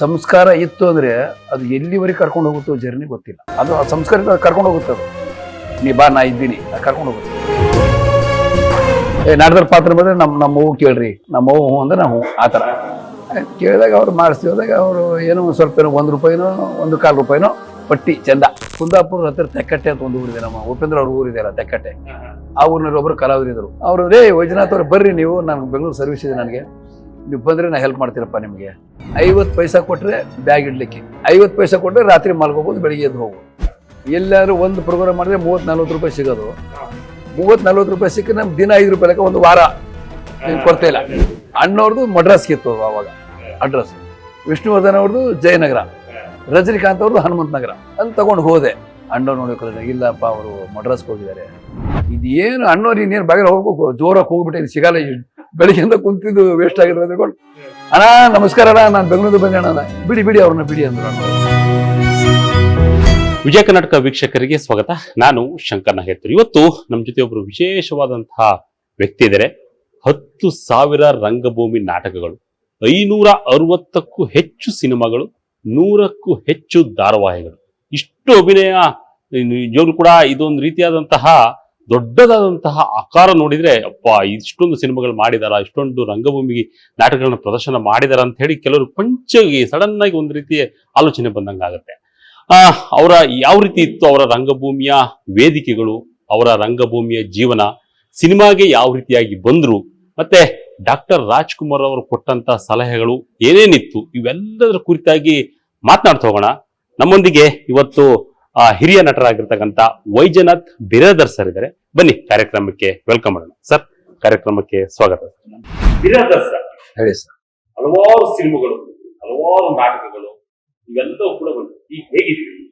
ಸಂಸ್ಕಾರ ಇತ್ತು ಅಂದರೆ ಅದು ಎಲ್ಲಿವರೆಗೆ ಕರ್ಕೊಂಡು ಹೋಗುತ್ತೋ ಜರ್ನಿ ಗೊತ್ತಿಲ್ಲ. ಅದು ಆ ಸಂಸ್ಕಾರ ಕರ್ಕೊಂಡು ಹೋಗುತ್ತೆ. ಅದು ನೀ ಬಾ, ನಾ ಇದ್ದೀನಿ, ಕರ್ಕೊಂಡು ಹೋಗುತ್ತೆ. ನಾಟಕದ ಪಾತ್ರ ಬಂದರೆ ನಮ್ಮ ಅವ್ವ ಕೇಳ್ರಿ, ನಮ್ಮ ಅವ್ವ ಹ್ಞೂ ಅಂದ್ರೆ ನಾವು ಆ ಥರ ಕೇಳಿದಾಗ ಅವ್ರು ಮಾಡಿಸ್ತಿದಾಗ ಅವರು ಏನೋ ಒಂದು ಸ್ವಲ್ಪ ಏನೋ ₹1 ₹1.25 ಪಟ್ಟಿ ಚಂದ. ಕುಂದಾಪುರ ಹತ್ತಿರ ತೆಕ್ಕಟ್ಟೆ ಅಂತ ಒಂದು ಊರಿದೆ, ನಮ್ಮ ಉಪೇಂದ್ರ ಅವ್ರ ಊರಿದೆಯಲ್ಲ ತೆಕ್ಕಟ್ಟೆ, ಆ ಊರಿನಲ್ಲಿ ಒಬ್ಬರು ಕಲಾವಿದರು. ಅವರು ರೇ ವೈಜನಾಥ್ ಅವ್ರು ಬರ್ರಿ, ನೀವು ನಾನು ಬೆಂಗಳೂರು ಸರ್ವಿಸ್ ಇದೆ ನನಗೆ, ನೀವು ಬಂದರೆ ನಾನು ಹೆಲ್ಪ್ ಮಾಡ್ತೀರಪ್ಪ ನಿಮಗೆ. 50 ಪೈಸಾ ಕೊಟ್ಟರೆ ಬ್ಯಾಗ್ ಇಡ್ಲಿಕ್ಕೆ, 50 ಪೈಸಾ ಕೊಟ್ಟರೆ ರಾತ್ರಿ ಮಲ್ಕೋಬೋದು, ಬೆಳಿಗ್ಗೆ ಎದ್ದು ಹೋಗ್ಬೋದು. ಎಲ್ಲಾದ್ರೂ ಒಂದು ಪ್ರೋಗ್ರಾಮ್ ಮಾಡಿದ್ರೆ ₹30-40 ಸಿಗೋದು. ₹30-40 ಸಿಕ್ಕರೆ ನಮ್ಗೆ ದಿನ ₹5 ಲೆಕ್ಕ ಒಂದು ವಾರ ಕೊಡ್ತಾ ಇಲ್ಲ. ಅಣ್ಣವ್ರದ್ದು ಮಡ್ರಾಸ್ಗೆ ಇತ್ತು ಆವಾಗ ಅಡ್ರೆಸ್, ವಿಷ್ಣುವರ್ಧನ್ ಅವ್ರದ್ದು ಜಯನಗರ, ರಜನಿಕಾಂತ್ ಅವ್ರದ್ದು ಹನುಮಂತ ನಗರ ಅಂತ ತಗೊಂಡು ಹೋದೆ. ಅಣ್ಣವ್ರು ನೋಡೋಕೆ ಇಲ್ಲಪ್ಪ ಅವರು ಮಡ್ರಾಸ್ಗೆ ಹೋಗಿದ್ದಾರೆ. ಇದೇನು ಅಣ್ಣವ್ರು ಇನ್ನೇನು ಬಾಗಿಲು ಹೋಗ್ಬೇಕು, ಜೋರಾಗಿ ಹೋಗ್ಬಿಟ್ಟೆ, ಸಿಗಲ್ಲ, ಬೆಳಿಗ್ಗೆಯಿಂದ ಕುಂತಿದ್ದು ವೇಸ್ಟ್ ಆಗಿರೋ ಅಂದ್ಕೊಂಡು, ಅಣ್ಣ ನಮಸ್ಕಾರ ಅಣ್ಣ, ನಾನು ಬೆಂಗಳೂರು ಬಂದೆ ಅಣ್ಣ, ಬಿಡಿ ಅವ್ರನ್ನ ಬಿಡಿ ಅಂದ್ರು ಅಣ್ಣ. ವಿಜಯ ಕರ್ನಾಟಕ ವೀಕ್ಷಕರಿಗೆ ಸ್ವಾಗತ. ನಾನು ಶಂಕರ್ ನಾಗೇತ್ರಿ. ಇವತ್ತು ನಮ್ಮ ಜೊತೆ ಒಬ್ಬರು ವಿಶೇಷವಾದಂತಹ ವ್ಯಕ್ತಿ ಇದ್ದಾರೆ. 10,000 ರಂಗಭೂಮಿ ನಾಟಕಗಳು, 560ಕ್ಕೂ ಹೆಚ್ಚು ಸಿನಿಮಾಗಳು, 100ಕ್ಕೂ ಹೆಚ್ಚು ಧಾರಾವಾಹಿಗಳು, ಇಷ್ಟು ಅಭಿನಯ. ನಿಜವಾಗ್ಲೂ ಕೂಡ ಇದೊಂದು ರೀತಿಯಾದಂತಹ ದೊಡ್ಡದಾದಂತಹ ಆಕಾರ ನೋಡಿದ್ರೆ, ಅಪ್ಪ ಇಷ್ಟೊಂದು ಸಿನಿಮಾಗಳು ಮಾಡಿದಾರ, ಇಷ್ಟೊಂದು ರಂಗಭೂಮಿ ನಾಟಕಗಳನ್ನ ಪ್ರದರ್ಶನ ಮಾಡಿದಾರ ಅಂತ ಹೇಳಿ ಕೆಲವರು ಕೊಂಚಾಗಿ ಸಡನ್ ಆಗಿ ಒಂದು ರೀತಿಯ ಆಲೋಚನೆ ಬಂದಂಗಾಗತ್ತೆ. ಅವರ ಯಾವ ರೀತಿ ಇತ್ತು ಅವರ ರಂಗಭೂಮಿಯ ವೇದಿಕೆಗಳು, ಅವರ ರಂಗಭೂಮಿಯ ಜೀವನ, ಸಿನಿಮಾಗೆ ಯಾವ ರೀತಿಯಾಗಿ ಬಂದ್ರು, ಮತ್ತೆ ಡಾಕ್ಟರ್ ರಾಜ್ಕುಮಾರ್ ಅವರು ಕೊಟ್ಟಂತ ಸಲಹೆಗಳು ಏನೇನಿತ್ತು, ಇವೆಲ್ಲದರ ಕುರಿತಾಗಿ ಮಾತನಾಡ್ತಾ ಹೋಗೋಣ. ನಮ್ಮೊಂದಿಗೆ ಇವತ್ತು ಹಿರಿಯ ನಟರಾಗಿರ್ತಕ್ಕಂಥ ವೈಜನಾಥ್ ಬಿರಾದರ್ ಸರ್ ಇದ್ದಾರೆ. ಬನ್ನಿ ಕಾರ್ಯಕ್ರಮಕ್ಕೆ ವೆಲ್ಕಮ್ ಮಾಡೋಣ. ಸರ್, ಕಾರ್ಯಕ್ರಮಕ್ಕೆ ಸ್ವಾಗತ. ಬಿರಾದರ್ ಸರ್, ಹೇಳಿ ಸರ್. ಹಲವಾರು ಸಿನಿಮಾಗಳು, ಹಲವಾರು ನಾಟಕಗಳು, ಇವೆಲ್ಲವೂ ಕೂಡ ಬಂತು. ಈಗ ಹೇಗಿದ್ದೀವಿ?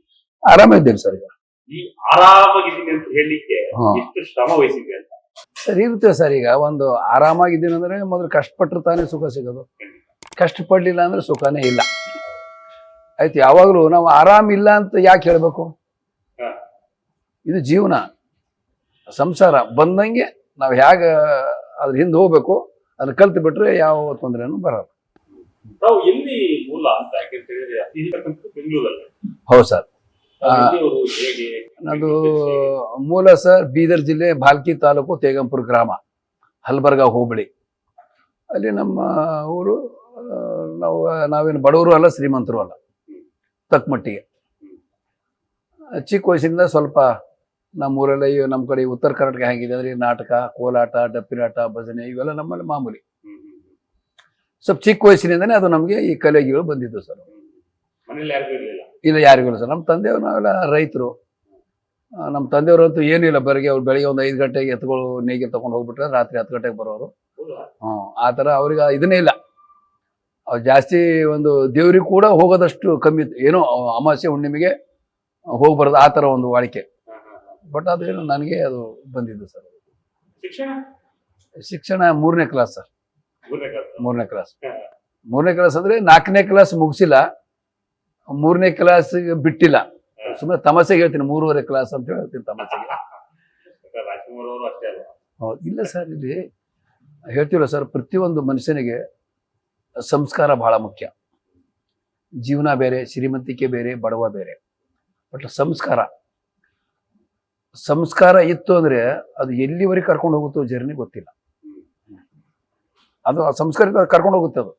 ಆರಾಮಿದ್ದೀನಿ ಸರ್. ಈ ಆರಾಮಾಗಿದ್ದೀನಿ ಅಂತ ಹೇಳಲಿಕ್ಕೆ ಎಷ್ಟು ಶ್ರಮ ವಹಿಸಿದ್ವಿ ಅಂತ ಸರ್ ಇರುತ್ತೆ ಸರ್. ಈಗ ಒಂದು ಆರಾಮಾಗಿದ್ದೀನಿ ಅಂದ್ರೆ ಮೊದಲು ಕಷ್ಟಪಟ್ಟರೆ ತಾನೇ ಸುಖ ಸಿಗೋದು, ಕಷ್ಟಪಡ್ಲಿಲ್ಲ ಅಂದ್ರೆ ಸುಖನೇ ಇಲ್ಲ. ಆಯ್ತು, ಯಾವಾಗಲೂ ನಾವು ಆರಾಮಿಲ್ಲ ಅಂತ ಯಾಕೆ ಹೇಳ್ಬೇಕು? ಇದು ಜೀವನ, ಸಂಸಾರ ಬಂದಂಗೆ ನಾವು ಹೇಗೆ ಅದ್ರ ಹಿಂದೆ ಹೋಗ್ಬೇಕು, ಅದನ್ನ ಕಲ್ತು ಬಿಟ್ರೆ ಯಾವ ತೊಂದರೆನೂ ಬರೋದು. ನಾವು ಎಲ್ಲಿ ಮೂಲ ಅಂತ ಬೆಂಗಳೂರಲ್ಲಿ? ಹೌದು ಸರ್, ನನ್ನದು ಮೂಲ ಸರ್ ಬೀದರ್ ಜಿಲ್ಲೆ ಭಾಲ್ಕಿ ತಾಲೂಕು ತೇಗಂಪುರ ಗ್ರಾಮ, ಹಲ್ಬರ್ಗಾ ಹೋಬಳಿ. ಅಲ್ಲಿ ನಮ್ಮ ಊರು. ನಾವೇನು ಬಡವರು ಅಲ್ಲ, ಶ್ರೀಮಂತರು ಅಲ್ಲ, ತಕ್ಕಮಟ್ಟಿಗೆ. ಚಿಕ್ಕ ವಯಸ್ಸಿಂದ ಸ್ವಲ್ಪ ನಮ್ಮೂರಲ್ಲಿ, ನಮ್ಮ ಕಡೆ ಉತ್ತರ ಕರ್ನಾಟಕ ಹೇಗಿದೆ ಅಂದರೆ ನಾಟಕ, ಕೋಲಾಟ, ಡಪ್ಪಿನಾಟ, ಭಜನೆ ಇವೆಲ್ಲ ನಮ್ಮಲ್ಲಿ ಮಾಮೂಲಿ. ಸ್ವಲ್ಪ ಚಿಕ್ಕ ವಯಸ್ಸಿನಿಂದನೇ ಅದು ನಮಗೆ ಈ ಕಲೆಗಳು ಬಂದಿದ್ದು ಸರ್. ಇಲ್ಲ, ಯಾರಿಗೂ ಇಲ್ಲ ಸರ್. ನಮ್ಮ ತಂದೆಯವರು ನಾವೆಲ್ಲ ರೈತರು. ನಮ್ಮ ತಂದೆಯವರಂತೂ ಏನೂ ಇಲ್ಲ, ಬೆಳಗ್ಗೆ ಒಂದು 5 ಗಂಟೆಗೆ ಎತ್ಗಳು ನೇಗಿಲು ತೊಗೊಂಡು ಹೋಗ್ಬಿಟ್ರೆ ರಾತ್ರಿ 10 ಗಂಟೆಗೆ ಬರೋರು. ಆ ಥರ ಅವ್ರಿಗೆ ಇದನ್ನೇ ಇಲ್ಲ. ಅವ್ರು ಜಾಸ್ತಿ ಒಂದು ದೇವ್ರಿಗೆ ಕೂಡ ಹೋಗೋದಷ್ಟು ಕಮ್ಮಿ, ಏನೋ ಅಮಾವಾಸ್ಯೆ ಹುಣ್ಣಿಮೆಗೆ ಹೋಗ್ಬಾರ್ದು, ಆ ಥರ ಒಂದು ವಾಡಿಕೆ. ಬಟ್ ಅದೇನು ನನಗೆ ಅದು ಬಂದಿದ್ದು ಸರ್. ಶಿಕ್ಷಣ 3ನೇ ಕ್ಲಾಸ್ ಸರ್. 3ನೇ ಕ್ಲಾಸ್. 3ನೇ ಕ್ಲಾಸ್ ಅಂದರೆ 4ನೇ ಕ್ಲಾಸ್ ಮುಗಿಸಿಲ್ಲ, 3ನೇ ಕ್ಲಾಸ್ ಬಿಟ್ಟಿಲ್ಲ. ಸುಮ್ಮನೆ ತಮಾಷೆಗೆ ಹೇಳ್ತೀನಿ, 3.5 ಕ್ಲಾಸ್ ಅಂತ ಹೇಳ್ತೀನಿ ತಮಾಷೆಗೆ. ಹೌದು, ಇಲ್ಲ ಸರ್, ಇಲ್ಲಿ ಹೇಳ್ತೀವಲ್ಲ ಸರ್, ಪ್ರತಿಯೊಂದು ಮನುಷ್ಯನಿಗೆ ಸಂಸ್ಕಾರ ಬಹಳ ಮುಖ್ಯ. ಜೀವನ ಬೇರೆ, ಶ್ರೀಮಂತಿಕೆ ಬೇರೆ, ಬಡವ ಬೇರೆ. ಬಟ್ ಸಂಸ್ಕಾರ ಇತ್ತು ಅಂದರೆ ಅದು ಎಲ್ಲಿವರೆಗೆ ಕರ್ಕೊಂಡು ಹೋಗುತ್ತೋ ಜರ್ನಿ ಗೊತ್ತಿಲ್ಲ. ಅದು ಆ ಸಂಸ್ಕಾರ ಕರ್ಕೊಂಡು ಹೋಗುತ್ತೆ. ಅದು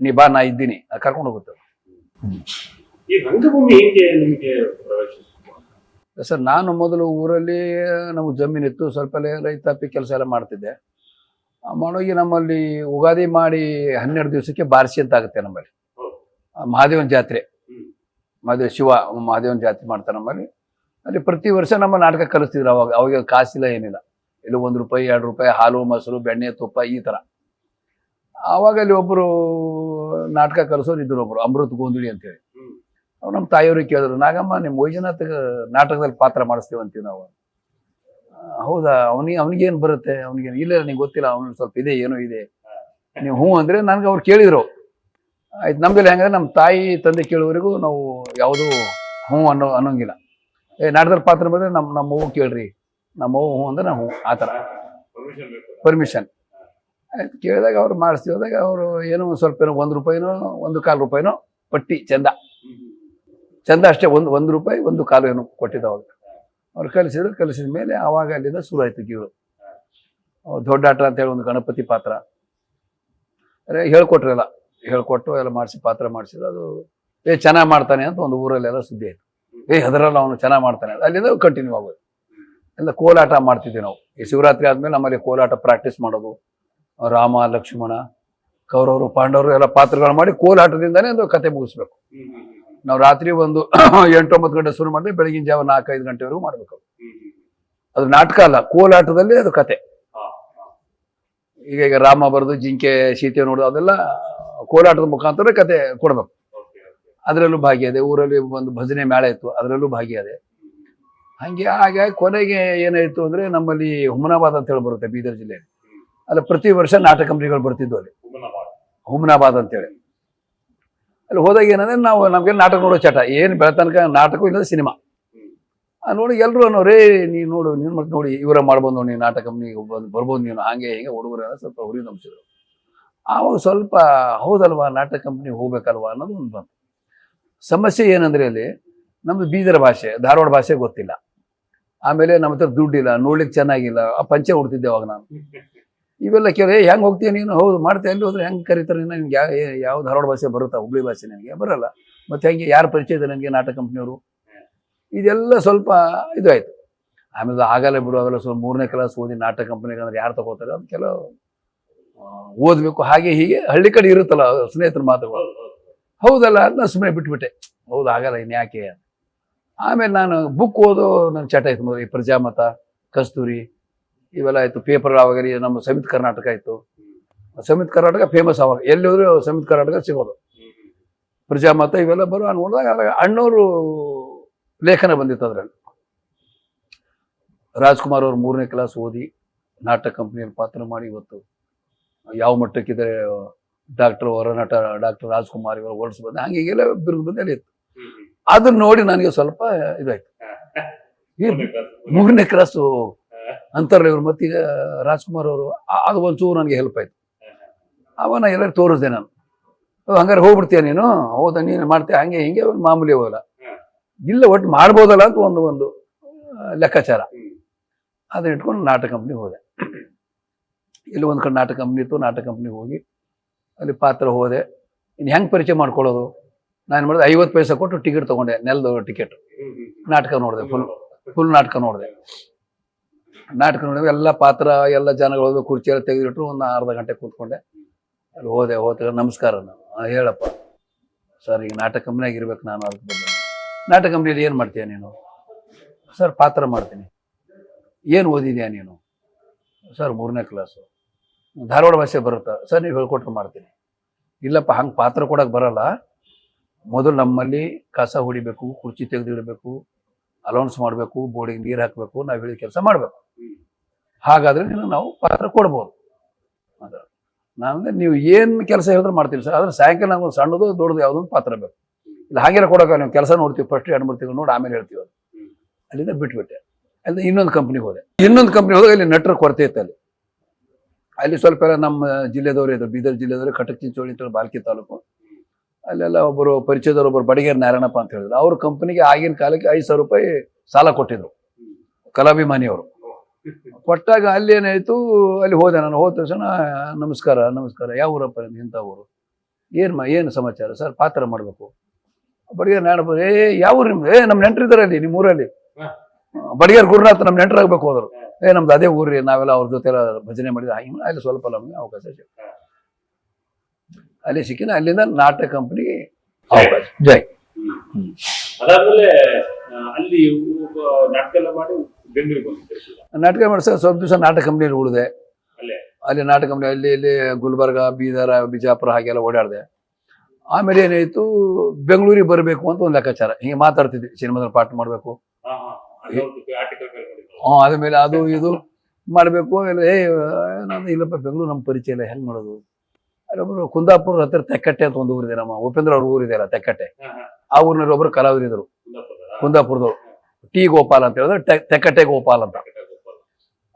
ನೀ ಬಾ, ನಾ ಇದ್ದೀನಿ, ಕರ್ಕೊಂಡು ಹೋಗುತ್ತೆ. ಸರ್, ನಾನು ಮೊದಲು ಊರಲ್ಲಿ ನಮಗೆ ಜಮೀನಿತ್ತು, ಸ್ವಲ್ಪ ರೈತಾಪಿ ಕೆಲಸ ಎಲ್ಲ ಮಾಡ್ತಿದ್ದೆ. ಮಾಡೋಗಿ ನಮ್ಮಲ್ಲಿ ಉಗಾದಿ ಮಾಡಿ 12 ದಿವಸಕ್ಕೆ ಬಾರಿಸಿ ಅಂತ ಆಗುತ್ತೆ ನಮ್ಮಲ್ಲಿ. ಮಹಾದೇವನ ಜಾತ್ರೆ, ಮಹಾದೇವನ ಜಾತ್ರೆ ಮಾಡ್ತಾರೆ ನಮ್ಮಲ್ಲಿ. ಅಲ್ಲಿ ಪ್ರತಿ ವರ್ಷ ನಮ್ಮ ನಾಟಕ ಕಲಿಸ್ತಿದ್ರು. ಅವಾಗ ಕಾಸಿಲ್ಲ, ಏನಿಲ್ಲ, ಇಲ್ಲ ₹1 ₹2 ಹಾಲು, ಮೊಸರು, ಬೆಣ್ಣೆ, ತುಪ್ಪ ಈ ಥರ. ಆವಾಗ ಅಲ್ಲಿ ಒಬ್ಬರು ನಾಟಕ ಕಲಿಸೋರು ಇದ್ರು, ಒಬ್ಬರು ಅಮೃತ್ ಗೋಂಧಳಿ ಅಂತೇಳಿ. ಅವ್ರು ನಮ್ಮ ತಾಯಿಯವ್ರಿಗೆ ಕೇಳಿದ್ರು, ನಾಗಮ್ಮ ನಿಮ್ಮ ವೈಜನಾಥ್ ನಾಟಕದಲ್ಲಿ ಪಾತ್ರ ಮಾಡಿಸ್ತೀವಿ ಅಂತೀವಿ ನಾವು. ಹೌದಾ, ಅವನಿಗೇನು ಬರುತ್ತೆ? ಅವನಿಗೇನು ಇಲ್ಲ, ನಿಂಗೆ ಗೊತ್ತಿಲ್ಲ, ಅವನಿಗೆ ಸ್ವಲ್ಪ ಇದೆ, ಏನೋ ಇದೆ, ನೀವು ಹ್ಞೂ ಅಂದರೆ ನನಗೆ ಅವ್ರು ಕೇಳಿದರು. ಆಯ್ತು, ನಮ್ದಲ್ಲಿ ಹೆಂಗಂದ್ರೆ ನಮ್ಮ ತಾಯಿ ತಂದೆ ಕೇಳೋವರೆಗೂ ನಾವು ಯಾವುದೂ ಹ್ಞೂ ಅನ್ನೋಂಗಿಲ್ಲ. ನಾಟಕದಲ್ಲಿ ಪಾತ್ರ ಬಂದರೆ ನಮ್ಮ ಅವ್ವ ಕೇಳ್ರಿ, ನಮ್ಮ ಅವ್ವ ಹ್ಞೂ ಅಂದ್ರೆ ನಾವು ಆ ಥರ ಪರ್ಮಿಷನ್. ಆಯ್ತು, ಕೇಳಿದಾಗ ಅವ್ರು ಮಾಡಿಸ್ತೀವಿ. ಹೋದಾಗ ಅವರು ಏನೋ ಸ್ವಲ್ಪ ₹1 ₹1.25 ಪಟ್ಟಿ ಚಂದ ಅಷ್ಟೇ, ಒಂದು ರೂಪಾಯಿ 1 ಕಾಲು ಏನು ಕೊಟ್ಟಿದ್ದ ಅವಾಗ. ಅವ್ರು ಕಲಿಸಿದ ಮೇಲೆ ಆವಾಗ ಅಲ್ಲಿಂದ ಶುರು ಆಯ್ತು ಗೀಳು. ದೊಡ್ಡಾಟ ಅಂತೇಳಿ ಒಂದು ಗಣಪತಿ ಪಾತ್ರ ಹೇಳ್ಕೊಟ್ರೆಲ್ಲ, ಹೇಳ್ಕೊಟ್ಟು ಎಲ್ಲ ಮಾಡಿಸಿ ಪಾತ್ರ ಮಾಡಿಸಿದ್ರು. ಅದು ಚೆನ್ನಾಗಿ ಮಾಡ್ತಾನೆ ಅಂತ ಒಂದು ಊರಲ್ಲೆಲ್ಲ ಸುದ್ದಿ ಆಯ್ತು. ಅದರಲ್ಲ ಅವನು ಚೆನ್ನಾಗಿ ಮಾಡ್ತಾನೆ, ಅಲ್ಲಿಂದ ಕಂಟಿನ್ಯೂ ಆಗೋದು. ಎಲ್ಲ ಕೋಲಾಟ ಮಾಡ್ತಿದ್ವಿ ನಾವು. ಈ ಶಿವರಾತ್ರಿ ಆದ್ಮೇಲೆ ನಮ್ಮಲ್ಲಿ ಕೋಲಾಟ ಪ್ರಾಕ್ಟೀಸ್ ಮಾಡೋದು. ರಾಮ, ಲಕ್ಷ್ಮಣ, ಕೌರವರು, ಪಾಂಡವರು ಎಲ್ಲ ಪಾತ್ರಗಳು ಮಾಡಿ ಕೋಲಾಟದಿಂದಾನೇ ಒಂದು ಕತೆ ಮುಗಿಸ್ಬೇಕು. ನಾವು ರಾತ್ರಿ ಒಂದು 8-9 ಗಂಟೆ ಶುರು ಮಾಡಿದ್ರೆ ಬೆಳಗಿನ ಜಾವ 4-5 ಗಂಟೆವರೆಗೂ ಮಾಡ್ಬೇಕು. ಅದು ನಾಟಕ ಅಲ್ಲ, ಕೋಲಾಟದಲ್ಲಿ ಅದು ಕತೆ. ಈಗ ರಾಮ ಬರೆದು ಜಿಂಕೆ ಸೀತೆ ನೋಡೋದು ಅದೆಲ್ಲ ಕೋಲಾಟದ ಮುಖಾಂತರ ಕತೆ ಕೊಡ್ಬೇಕು. ಅದರಲ್ಲೂ ಭಾಗಿಯಾದೆ. ಊರಲ್ಲಿ ಒಂದು ಭಜನೆ ಮೇಳ ಇತ್ತು, ಅದರಲ್ಲೂ ಭಾಗಿಯಾದೆ. ಹಾಗೆ ಕೊನೆಗೆ ಏನಾಯ್ತು ಅಂದ್ರೆ, ನಮ್ಮಲ್ಲಿ ಹುಮನಾಬಾದ್ ಅಂತ ಹೇಳಿ ಬರುತ್ತೆ ಬೀದರ್ ಜಿಲ್ಲೆಯಲ್ಲಿ. ಅಲ್ಲಿ ಪ್ರತಿ ವರ್ಷ ನಾಟಕ ಕಂಪನಿಗಳು ಬರ್ತಿದ್ವು ಅಲ್ಲಿ, ಹುಮನಾಬಾದ್ ಅಂತೇಳಿ. ಅಲ್ಲಿ ಹೋದಾಗ ಏನಂದ್ರೆ ನಮ್ಗೆ ನಾಟಕ ನೋಡೋ ಚಟ, ಏನು ಬೆಳತನಕ ನಾಟಕ ಇಲ್ಲದ ಸಿನಿಮಾ ನೋಡಿ ಎಲ್ಲರೂ ಅನ್ನೋರೇ ನೀನು ನೋಡು, ನೀನು ಮತ್ತೆ ನೋಡಿ ಇವರ ಮಾಡ್ಬೋದು ನೋಡಿ, ನಾಟಕ ಕಂಪ್ನಿಗೆ ಬರ್ಬೋದು ನೀನು, ಹಾಗೆ ಹೀಗೆ ಹುಡುಗರೆಲ್ಲ ಸ್ವಲ್ಪ ಹುರಿ ನಂಬಿಸಿದ್ರು. ಆವಾಗ ಸ್ವಲ್ಪ ಹೌದಲ್ವಾ ನಾಟಕ ಕಂಪ್ನಿಗೆ ಹೋಗ್ಬೇಕಲ್ವಾ ಅನ್ನೋದು ಒಂದು ಬಂತು. ಸಮಸ್ಯೆ ಏನಂದ್ರೆ ಅಲ್ಲಿ ನಮ್ದು ಬೀದರ್ ಭಾಷೆ, ಧಾರವಾಡ ಭಾಷೆ ಗೊತ್ತಿಲ್ಲ. ಆಮೇಲೆ ನಮ್ಮ ಹತ್ರ ದುಡ್ಡಿಲ್ಲ, ನೋಡ್ಲಿಕ್ಕೆ ಚೆನ್ನಾಗಿಲ್ಲ. ಆ ಪಂಚೆ ಉಡ್ತಿದ್ದೆ ಅವಾಗ ನಾನು. ಇವೆಲ್ಲ ಕೇಳಿ ಹೆಂಗೆ ಹೋಗ್ತೀಯ ನೀನು, ಹೌದು ಮಾಡ್ತೀಯ, ಎಲ್ಲಿ ಹೋದ್ರೆ ಹೆಂಗೆ ಕರೀತಾರೆ ನಿನ್ಗೆ, ಯಾವ ಧಾರವಾಡ ಭಾಷೆ ಬರುತ್ತಾ, ಹುಬ್ಳಿ ಭಾಷೆ ನನಗೆ ಬರಲ್ಲ, ಮತ್ತೆ ಹೆಂಗೆ ಯಾರು ಪರಿಚಯ ಇದೆ ನನಗೆ ನಾಟಕ ಕಂಪ್ನಿಯವರು, ಇದೆಲ್ಲ ಸ್ವಲ್ಪ ಇದು ಆಯ್ತು. ಆಮೇಲೆ ಆಗಲ್ಲ ಬಿಡು, ಅವೆಲ್ಲ ಸ್ವಲ್ಪ 3ನೇ ಕ್ಲಾಸ್ ಓದಿ ನಾಟಕ ಕಂಪ್ನಿಗೆ ಯಾರು ತಗೋತಾರೆ, ಅದು ಕೆಲವು ಓದಬೇಕು ಹಾಗೆ ಹೀಗೆ ಹಳ್ಳಿ ಕಡೆ ಇರುತ್ತಲ್ಲ ಸ್ನೇಹಿತರ ಮಾತುಗಳು. ಹೌದಲ್ಲ ಅದನ್ನ ಸುಮ್ಮನೆ ಬಿಟ್ಬಿಟ್ಟೆ, ಹೌದು ಆಗಲ್ಲ ಇನ್ಯಾಕೆ. ಆಮೇಲೆ ನಾನು ಬುಕ್ ಓದೋ ನನ್ನ ಚಟ ಆಯ್ತು. ಮೊದಲು ಈ ಪ್ರಜಾಮತ, ಕಸ್ತೂರಿ ಇವೆಲ್ಲ ಆಯ್ತು. ಪೇಪರ್ ಅವಾಗ ನಮ್ಮ ಸಂಯುಕ್ತ ಕರ್ನಾಟಕ ಇತ್ತು. ಸಂಯುಕ್ತ ಕರ್ನಾಟಕ ಫೇಮಸ್ ಅವಾಗ, ಎಲ್ಲಿ ಹೋದ್ರು ಸಂಯುಕ್ತ ಕರ್ನಾಟಕ ಸಿಗೋದು. ಪ್ರಜಾಮತ ಇವೆಲ್ಲ ಬರುವ ನೋಡಿದಾಗ ಅಣ್ಣವರು ಲೇಖನ ಬಂದಿತ್ತು ಅದರಲ್ಲಿ. ರಾಜ್ಕುಮಾರ್ ಅವರು 3ನೇ ಕ್ಲಾಸ್ ಓದಿ ನಾಟಕ ಕಂಪ್ನಿಯಲ್ಲಿ ಪಾತ್ರ ಮಾಡಿ ಇವತ್ತು ಯಾವ ಮಟ್ಟಕ್ಕಿದ್ದಾರೆ, ಡಾಕ್ಟರ್ ಹೊರನಟ ಡಾಕ್ಟರ್ ರಾಜ್ಕುಮಾರ್ ಇವರು ವರ್ಡ್ಸ್ ಬಂದ ಹಾಗೆ ಹೀಗೆಲ್ಲ ಬಿರುದು ಬಂದಲ್ಲಿ ಇತ್ತು. ಅದನ್ನ ನೋಡಿ ನನಗೆ ಸ್ವಲ್ಪ ಇದಾಯ್ತು. 3ನೇ ಕ್ಲಾಸು ಅಂತಾರಲ್ಲ ಇವ್ರು. ಮತ್ತೀಗ ರಾಜ್ಕುಮಾರ್ ಅವರು ಅದು ಒಂಚೂರು ನನಗೆ ಹೆಲ್ಪ್ ಆಯ್ತು. ಅವನ ಎಲ್ಲರೂ ತೋರಿಸ್ದೆ ನಾನು. ಹಂಗಾರೆ ಹೋಗ್ಬಿಡ್ತೀಯ ನೀನು, ಹೌದಾ ನೀನು ಮಾಡ್ತೀಯ ಹಂಗೆ ಹಿಂಗೆ ಮಾಮೂಲಿ ಹೋಗಲ್ಲ, ಇಲ್ಲ ಒಟ್ಟು ಮಾಡ್ಬೋದಲ್ಲ ಅಂತ ಒಂದು ಲೆಕ್ಕಾಚಾರ. ಅದನ್ನ ಇಟ್ಕೊಂಡು ನಾಟಕ ಕಂಪ್ನಿಗೆ ಹೋದೆ. ಇಲ್ಲಿ ಒಂದು ಕಡೆ ನಾಟಕ ಕಂಪ್ನಿ ಇತ್ತು, ನಾಟಕ ಕಂಪ್ನಿಗೆ ಹೋಗಿ ಅಲ್ಲಿ ಪಾತ್ರ ಹೋದೆ. ಇನ್ನು ಹೆಂಗೆ ಪರಿಚಯ ಮಾಡ್ಕೊಳ್ಳೋದು, ನಾನು ಮಾಡಿದೆ 50 ಪೈಸೆ ಕೊಟ್ಟು ಟಿಕೆಟ್ ತೊಗೊಂಡೆ, ನೆಲದ ಟಿಕೆಟ್. ನಾಟಕ ನೋಡಿದೆ, ಫುಲ್ ನಾಟಕ ನೋಡಿದೆ. ನಾಟಕ ನೋಡಿದ್ರೆ ಎಲ್ಲ ಪಾತ್ರ ಎಲ್ಲ ಜನಗಳು ಹೋದ್ಬೇಕು, ಕುರ್ಚಿ ಎಲ್ಲ ತೆಗೆದಿಟ್ಟು ಒಂದು ಅರ್ಧ ಗಂಟೆ ಕೂತ್ಕೊಂಡೆ. ಅಲ್ಲಿ ಹೋದೆ ನಮಸ್ಕಾರ. ನಾನು ಹೇಳಪ್ಪ ಸರ್, ಈಗ ನಾಟಕ ಕಂಪ್ನಿಯಾಗ ಇರ್ಬೇಕು ನಾನು, ಅದಕ್ಕೆ ಬಂದೆ. ನಾಟಕ ಕಂಪ್ನಿಯಲ್ಲಿ ಏನು ಮಾಡ್ತೀಯ ನೀನು? ಸರ್ ಪಾತ್ರ ಮಾಡ್ತೀನಿ. ಏನು ಓದಿದ್ಯಾ ನೀನು? ಸರ್ 3ನೇ ಕ್ಲಾಸು. ಧಾರವಾಡ ಭಾಷೆ ಬರುತ್ತಾ? ಸರ್ ನೀವು ಹೇಳ್ಕೊಟ್ರೆ ಮಾಡ್ತೀನಿ. ಇಲ್ಲಪ್ಪ ಹಂಗೆ ಪಾತ್ರ ಕೊಡೋಕೆ ಬರಲ್ಲ, ಮೊದಲು ನಮ್ಮಲ್ಲಿ ಕಸ ಹೊಡಿಬೇಕು, ಕುರ್ಚಿ ತೆಗೆದಿಡಬೇಕು, ಅಲೌನ್ಸ್ ಮಾಡಬೇಕು, ಬೋರ್ಡಿಗೆ ನೀರು ಹಾಕಬೇಕು, ನಾವು ಹೇಳಿದ ಕೆಲಸ ಮಾಡಬೇಕು. ಹಾಗಾದರೆ ನಾವು ಪಾತ್ರ ಕೊಡ್ಬೋದು. ಅದು ನಾನು ನೀವು ಏನು ಕೆಲಸ ಹೇಳಿದ್ರೆ ಮಾಡ್ತೀವಿ ಸರ್, ಆದರೆ ಸಾಯಂಕಾಲ ನಮ್ಗೆ ಸಣ್ಣದು ದೊಡ್ಡದು ಯಾವುದೊಂದು ಪಾತ್ರ ಬೇಕು. ಇಲ್ಲ ಹಾಗೆಲ್ಲ ಕೊಡೋಕೆ ನೀವು ಕೆಲಸ ನೋಡ್ತೀವಿ, ಫಸ್ಟ್ 2-3 ತಿಂಗಳು ನೋಡಿ ಆಮೇಲೆ ಹೇಳ್ತೀವಿ. ಅದು ಅಲ್ಲಿಂದ ಬಿಟ್ಬಿಟ್ಟೆ. ಅಲ್ಲಿ ಇನ್ನೊಂದು ಕಂಪ್ನಿಗೆ ಹೋದೆ. ಹೋದಾಗ ಅಲ್ಲಿ ನಟರ ಕೊರತೆ ಇತ್ತು. ಅಲ್ಲಿ ಸ್ವಲ್ಪ ಎಲ್ಲ ನಮ್ಮ ಜಿಲ್ಲೆದವರು ಇದ್ರು, ಬೀದರ್ ಜಿಲ್ಲೆದವರು, ಕಟಕ್ ಚಿಂಚೋಳಿ ಅಂತ ಬಾಲ್ಕಿ ತಾಲೂಕು. ಅಲ್ಲೆಲ್ಲ ಒಬ್ಬರು ಪರಿಚಯದವರು, ಒಬ್ಬರು ಬಡಿಗೇರ್ ನಾರಾಯಣಪ್ಪ ಅಂತ ಹೇಳಿದ್ರು. ಅವ್ರ ಕಂಪ್ನಿಗೆ ಆಗಿನ ಕಾಲಕ್ಕೆ 5,000 ರೂಪಾಯಿ ಸಾಲ ಕೊಟ್ಟಿದ್ರು, ಕಲಾಭಿಮಾನಿಯವರು. ಕೊಟ್ಟಾಗ ಅಲ್ಲಿ ಏನಾಯ್ತು, ಅಲ್ಲಿ ಹೋದೆ ನಾನು. ಹೋದ ತಕ್ಷಣ ನಮಸ್ಕಾರ, ಯಾವ ಊರಪ್ಪ ಇಂಥ ಊರು, ಏನು ಸಮಾಚಾರ? ಸರ್ ಪಾತ್ರ ಮಾಡಬೇಕು. ಬಡಿಗೇರ್ ನಾರಾಯಣಪ್ಪ, ಯಾವ ಊರು ನಿಮ್ದು? ನಮ್ಮ ನೆಂಟರಿದ್ದಾರೆ ಅಲ್ಲಿ ನಿಮ್ಮ ಊರಲ್ಲಿ, ಬಡಿಗೇರ್ ಗುರುನಾಥ್ ನಮ್ಮ ನೆಂಟರಾಗಬೇಕು ಹೋದ್ರು. ನಮ್ದು ಅದೇ ಊರ್ರಿ, ನಾವೆಲ್ಲ ಅವ್ರ ಜೊತೆ ಎಲ್ಲ ಭಜನೆ ಮಾಡಿದ. ಹಾಗೆ ಅಲ್ಲಿ ಸ್ವಲ್ಪ ನಮಗೆ ಅವಕಾಶ ಸಿಕ್ತು. ಅಲ್ಲಿ ಸಿಕ್ಕಿನ ಅಲ್ಲಿಂದ ನಾಟಕ ಕಂಪ್ನಿಗೆ ಅವಕಾಶ. ಜೈ. ಅದಾದ್ಮೇಲೆ ಅಲ್ಲಿ ನಾಟಕ ಎಲ್ಲ ಮಾಡಿ ನಾಟಕ ಮಾಡಿ ಸ್ವಲ್ಪ ದಿವಸ ನಾಟಕ ಕಂಪ್ನಿಯಲ್ಲಿ ಉಳಿದೆ. ಅಲ್ಲಿ ನಾಟಕ ಕಂಪ್ನಿ ಇಲ್ಲಿ ಗುಲ್ಬರ್ಗ, ಬೀದರ, ಬಿಜಾಪುರ ಹಾಗೆಲ್ಲ ಓಡಾಡಿದೆ. ಆಮೇಲೆ ಏನಾಯ್ತು, ಬೆಂಗಳೂರಿಗೆ ಬರಬೇಕು ಅಂತ ಒಂದು ಲೆಕ್ಕಾಚಾರ. ಹಿಂಗೆ ಮಾತಾಡ್ತಿದ್ವಿ, ಸಿನಿಮಾದಲ್ಲಿ ಪಾಠ ಮಾಡಬೇಕು, ಆದ್ಮೇಲೆ ಅದು ಇದು ಮಾಡಬೇಕು. ನಾನು ಇಲ್ಲಪ್ಪ ಬೆಂಗಳೂರು ನಮ್ಮ ಪರಿಚಯ ಇಲ್ಲ, ಹೆಂಗೆ ಮಾಡೋದು? ಅಲ್ಲೊಬ್ರು ಕುಂದಾಪುರ ಹತ್ತಿರ ತೆಕ್ಕಟ್ಟೆ ಅಂತ ಒಂದು ಊರಿದೆ, ನಮ್ಮ ಉಪೇಂದ್ರ ಅವ್ರ ಊರಿದೆ ಅಲ್ಲ ತೆಕ್ಕಟ್ಟೆ. ಆ ಊರಿನಲ್ಲಿ ಒಬ್ಬರು ಕಲಾವಿದರು ಕುಂದಾಪುರದವ್ರು, ಟಿ ಗೋಪಾಲ್ ಅಂತ ಹೇಳಿದ್ರೆ ತೆಕ್ಕಟ್ಟೆ ಗೋಪಾಲ್ ಅಂತ.